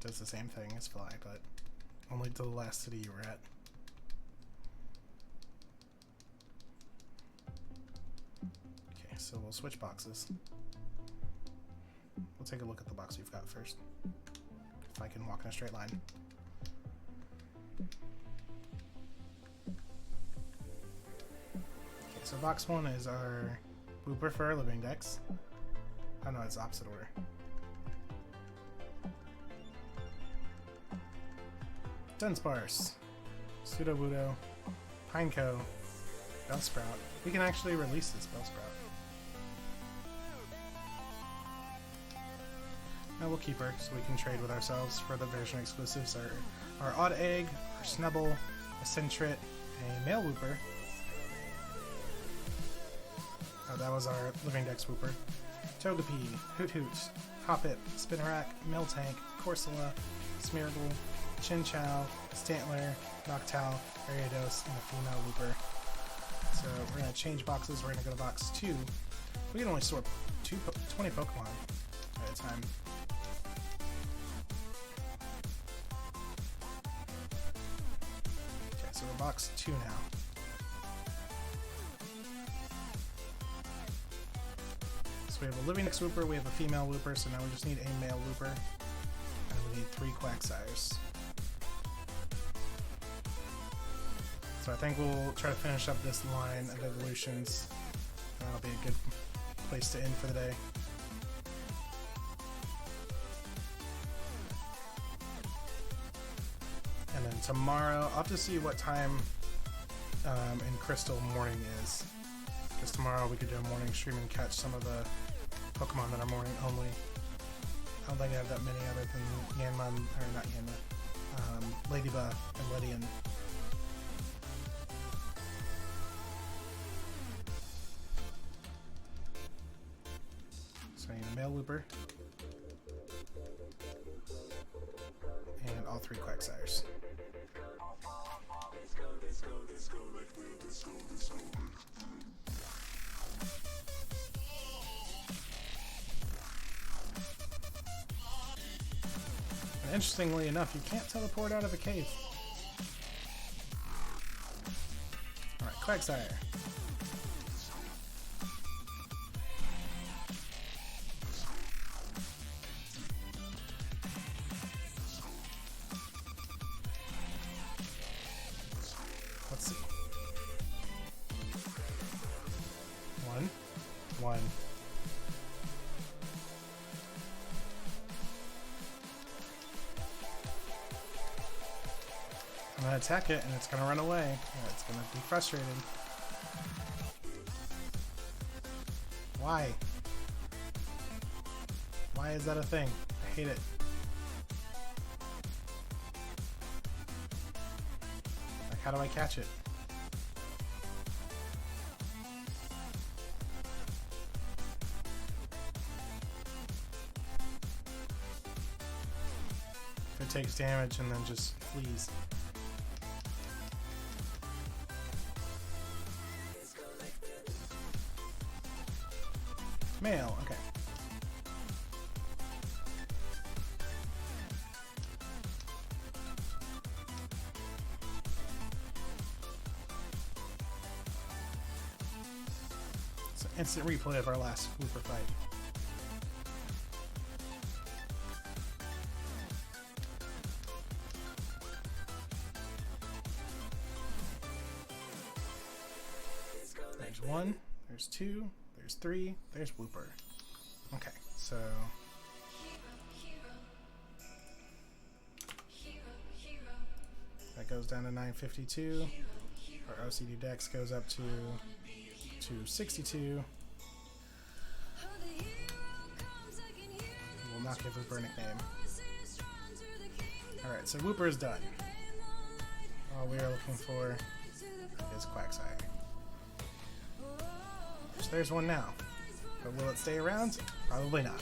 Does the same thing as fly, but only to the last city you were at. Okay, so we'll switch boxes. We'll take a look at the box you've got first. If I can walk in a straight line. Okay, so box 1 is our Wooper for our living dex. Oh no, it's opposite order. Dunsparce, Sudowoodo, Pineco, Bellsprout. We can actually release this Bellsprout. Now we'll keep her so we can trade with ourselves for the version exclusives. Our Odd Egg, our Snubble, a Sentret, a Male Wooper. Oh, that was our living dex Wooper. Togepi, Hoot Hoot, Hoppip, Spinarak, Miltank, Corsola, Smeargle, Chinchou, Stantler, Noctowl, Ariados, and a female Wooper. So we're going to change boxes. We're going to go to box 2. We can only store 20 Pokemon at a time. Okay, so we're box 2 now. So we have a living dex Wooper, we have a female Wooper, so now we just need a male Wooper. And we need 3 Quagsires. So I think we'll try to finish up this line of evolutions. That'll be a good place to end for the day. And then tomorrow, I'll have to see what time in Crystal morning is. Because tomorrow we could do a morning stream and catch some of the Pokemon that are morning only. I don't think I have that many other than Yanma, or not Yanma, Ladybug and Ledian. So I need a male Wooper. And all 3 Quagsires. And interestingly enough, you can't teleport out of a cave. Alright, Quagsire. Let's see. 1. I'm gonna attack it and it's gonna run away. Yeah, it's gonna be frustrated. Why? Why is that a thing? I hate it. Like, how do I catch it? If it takes damage and then just flees. Male, okay. So instant replay of our last Wooper fight. There's 1, there's 2, there's 3, there's Wooper. Okay, so that goes down to 952. Our OCD dex goes up to 262. We'll not give Wooper a nickname. Alright, so Wooper is done. All we are looking for is Quagsire. So there's one now. But will it stay around? Probably not.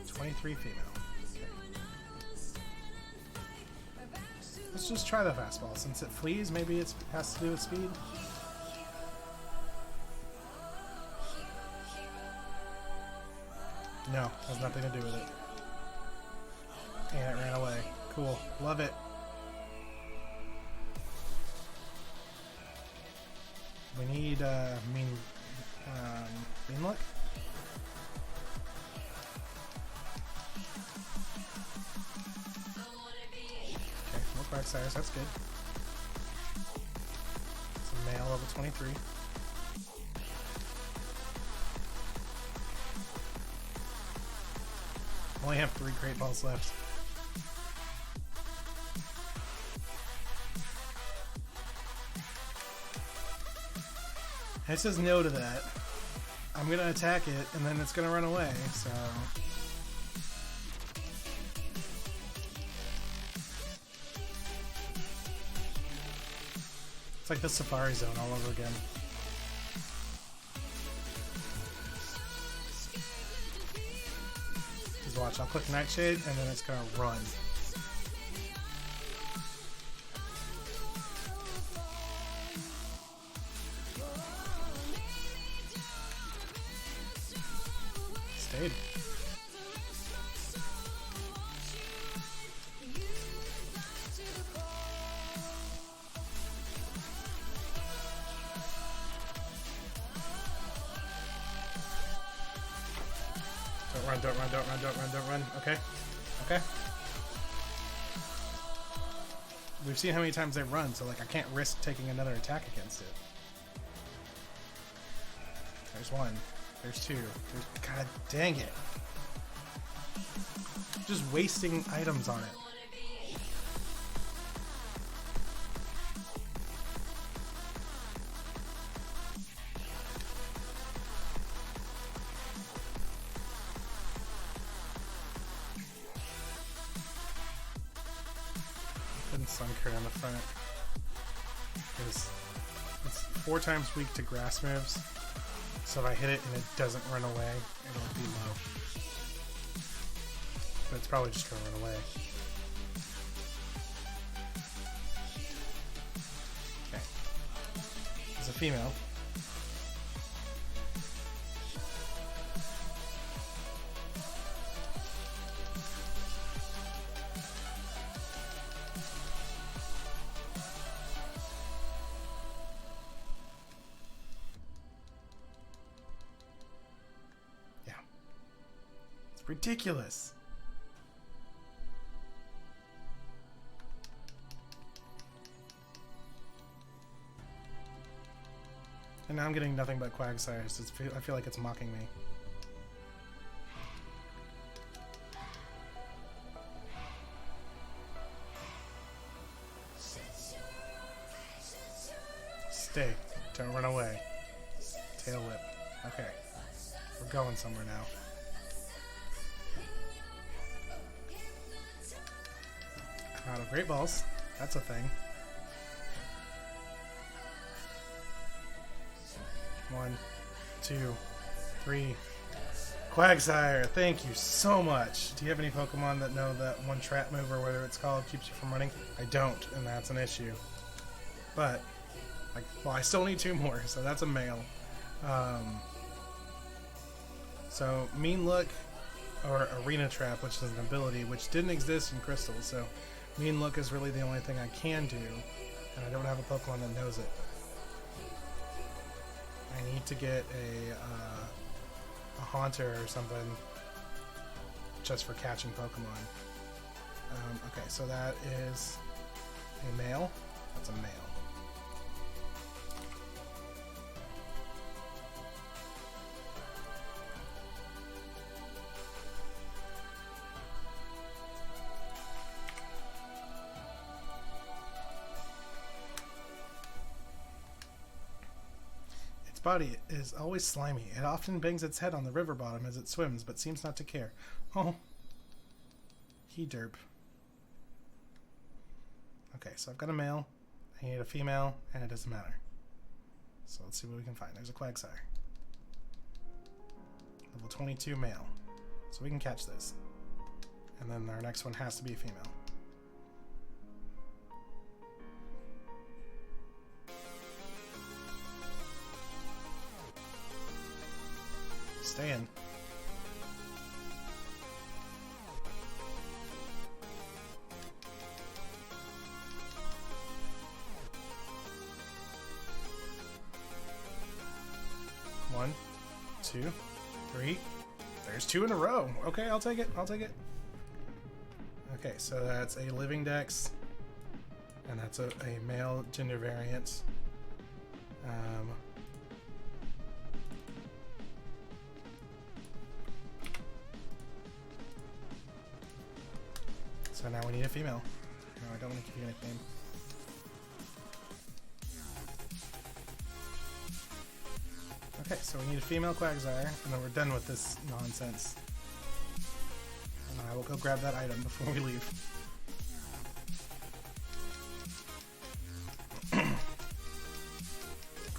23 female. Okay. Let's just try the fastball. Since it flees, maybe it has to do with speed. No, has nothing to do with it. And it ran away. Cool. Love it. We need mean luck. Okay, no Quagsires, that's good. It's a male level 23. Only have 3 Great Balls left. It says no to that. I'm gonna attack it, and then it's gonna run away, so... It's like the Safari Zone all over again. Just watch, I'll click Nightshade, and then it's gonna run. Stayed. Don't run. Okay. Okay. We've seen how many times they run, so like I can't risk taking another attack against it. There's 1. There's 2. There's... God dang it. Just wasting items on it. Sun Curry on the front. It's 4 times weak to grass moves, so if I hit it and it doesn't run away, it'll be low. But it's probably just gonna run away. Okay. It's a female. Ridiculous. And now I'm getting nothing but Quagsires. I feel like it's mocking me. Stay. Don't run away. Tail whip. Okay. We're going somewhere now. Out of Great Balls. That's a thing. 1, 2, 3. Quagsire, thank you so much. Do you have any Pokemon that know that one trap move or whatever it's called keeps you from running? I don't, and that's an issue. But, like, well, I still need 2 more, so that's a male. So, Mean Look or Arena Trap, which is an ability which didn't exist in Crystal, so Mean Look is really the only thing I can do, and I don't have a Pokemon that knows it. I need to get a Haunter or something just for catching Pokemon. Okay, so that is a male. That's a male. Body is always slimy. It often bangs its head on the river bottom as it swims, but seems not to care. Oh. He derp. Okay, so I've got a male. I need a female, and it doesn't matter. So let's see what we can find. There's a Quagsire. Level 22 male. So we can catch this. And then our next one has to be a female. Stay in. 2, 3. There's 2 in a row. Okay, I'll take it. I'll take it. Okay, so that's a living dex, and that's a male gender variant. So now we need a female. No, I don't want to give you a nickname. Okay, so we need a female Quagsire, and then we're done with this nonsense. And I will go grab that item before we leave.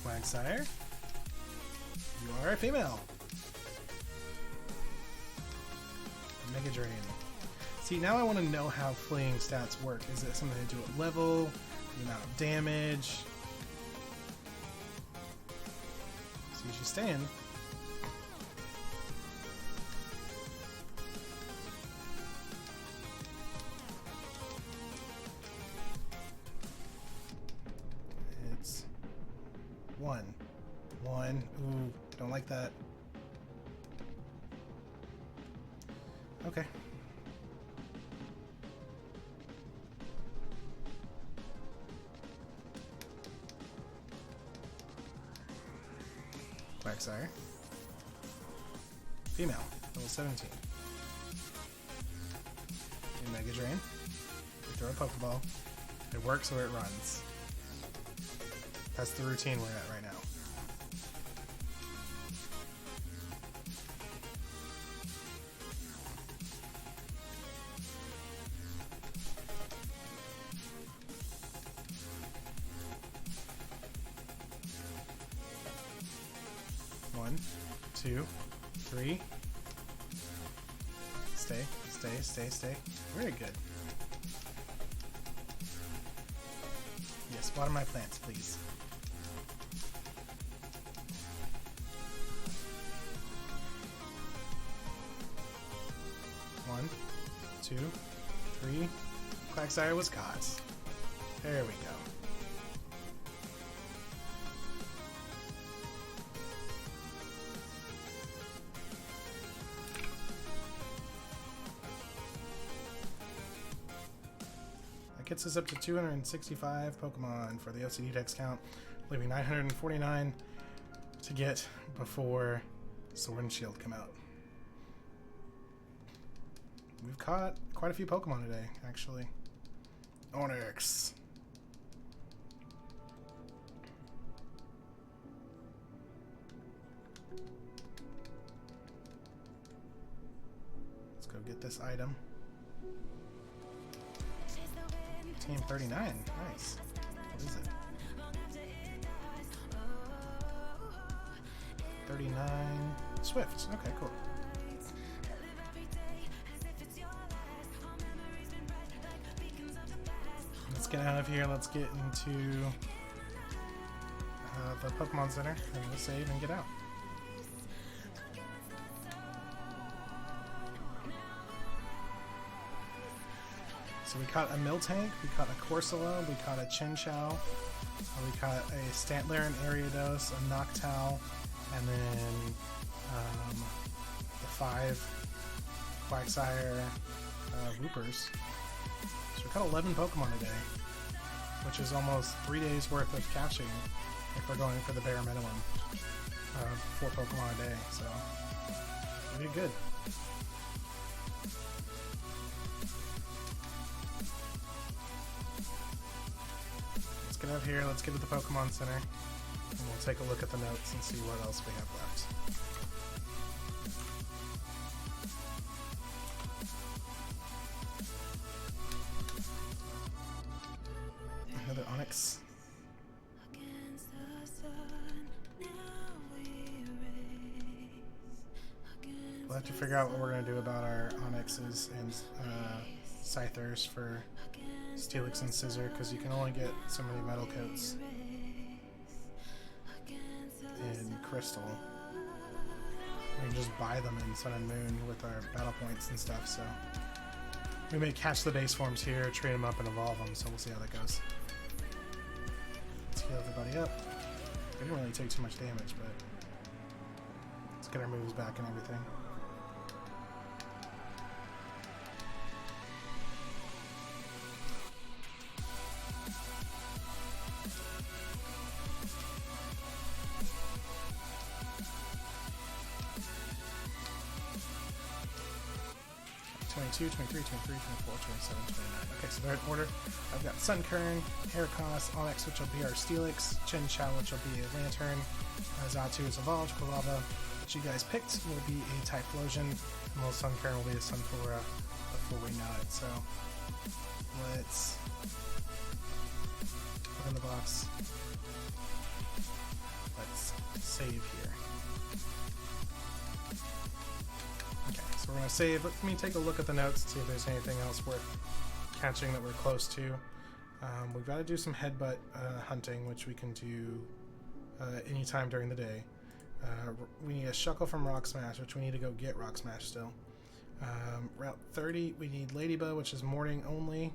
Quagsire, you are a female. Mega Drain. See, now I want to know how fleeing stats work. Is it something to do with level, the amount of damage? See, she's staying. It's 1. 1. Ooh, don't like that. Okay. Quagsire. Female, level 17. In Mega Drain. We throw a Pokeball. It works or it runs. That's the routine we're at right now. One, 2, 3. Stay, stay, stay, stay. Very good. Yes, water my plants, please. One, 2, 3. Quagsire was caught. There we go. Gets us up to 265 Pokemon for the OCD Dex count, leaving 949 to get before Sword and Shield come out. We've caught quite a few Pokemon today, actually. Onix. Let's go get this item. Team 39, nice. What is it? 39 Swift. Okay, cool. Let's get out of here. Let's get into the Pokemon Center and we'll save and get out. So we caught a Miltank, we caught a Corsola, we caught a Chinchou, we caught a Stantler, an Ariados, a Noctowl, and then the 5 Quagsire Woopers. So we caught 11 Pokemon today, which is almost 3 days worth of catching if we're going for the bare minimum of 4 Pokemon a day. So pretty good. Let's get out here, let's get to the Pokemon Center, and we'll take a look at the notes and see what else we have left. Another Onix. We'll have to figure out what we're going to do about our Onixes and Scythers for Steelix and Scizor, because you can only get so many metal coats in Crystal. We can just buy them in Sun and Moon with our battle points and stuff, so we may catch the base forms here, trade them up, and evolve them, so we'll see how that goes. Let's heal everybody up. They didn't really take too much damage, but let's get our moves back and everything. Okay, so they're in order. I've got Sunkern, Heracross, Onyx, which will be our Steelix, Chen Chao, which will be a Lantern, Xatu is Evolved, Quilava, which you guys picked, will be a Typhlosion, and little Sunkern will be a Sunflora before we know it. So let's open the box. Let's save here. Okay, so we're going to save. Let me take a look at the notes, see if there's anything else worth catching that we're close to. We've got to do some headbutt hunting, which we can do anytime during the day. We need a Shuckle from Rock Smash, which we need to go get Rock Smash still. Route 30, we need Ladybug, which is morning only.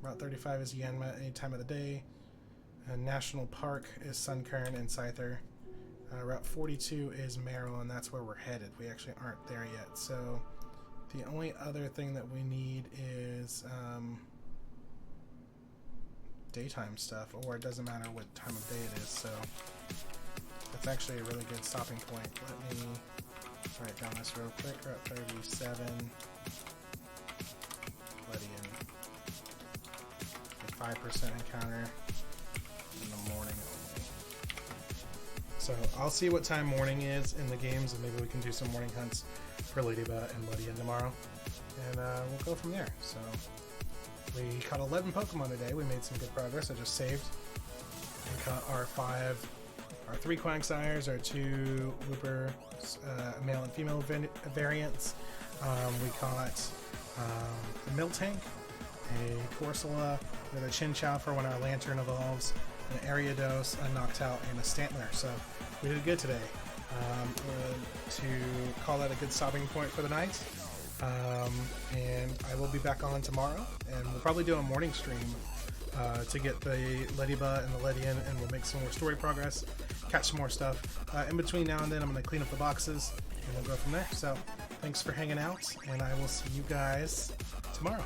Route 35 is Yanma, any time of the day. National Park is Sunkern and Scyther. Route 42 is Meryl, and that's where we're headed. We actually aren't there yet, so the only other thing that we need is daytime stuff, or it doesn't matter what time of day it is, so that's actually a really good stopping point. Let me write down this real quick. Route 37, Ledian. 5% encounter in the morning only. So I'll see what time morning is in the games, and maybe we can do some morning hunts for Ladybug and Ledian tomorrow, and we'll go from there. So we caught 11 Pokemon today. We made some good progress. I just saved. We caught our 3 Quagsires, our 2 Wooper male and female variants. We caught a Miltank, a Corsola, with a Chinchou for when our Lantern evolves, an Ariados, a Noctowl, and a Stantler. So we did good today. To call that a good stopping point for the night. And I will be back on tomorrow, and we'll probably do a morning stream to get the Ladybug and the Ledian, and we'll make some more story progress, catch some more stuff. In between now and then, I'm going to clean up the boxes, and we'll go from there. So thanks for hanging out, and I will see you guys tomorrow.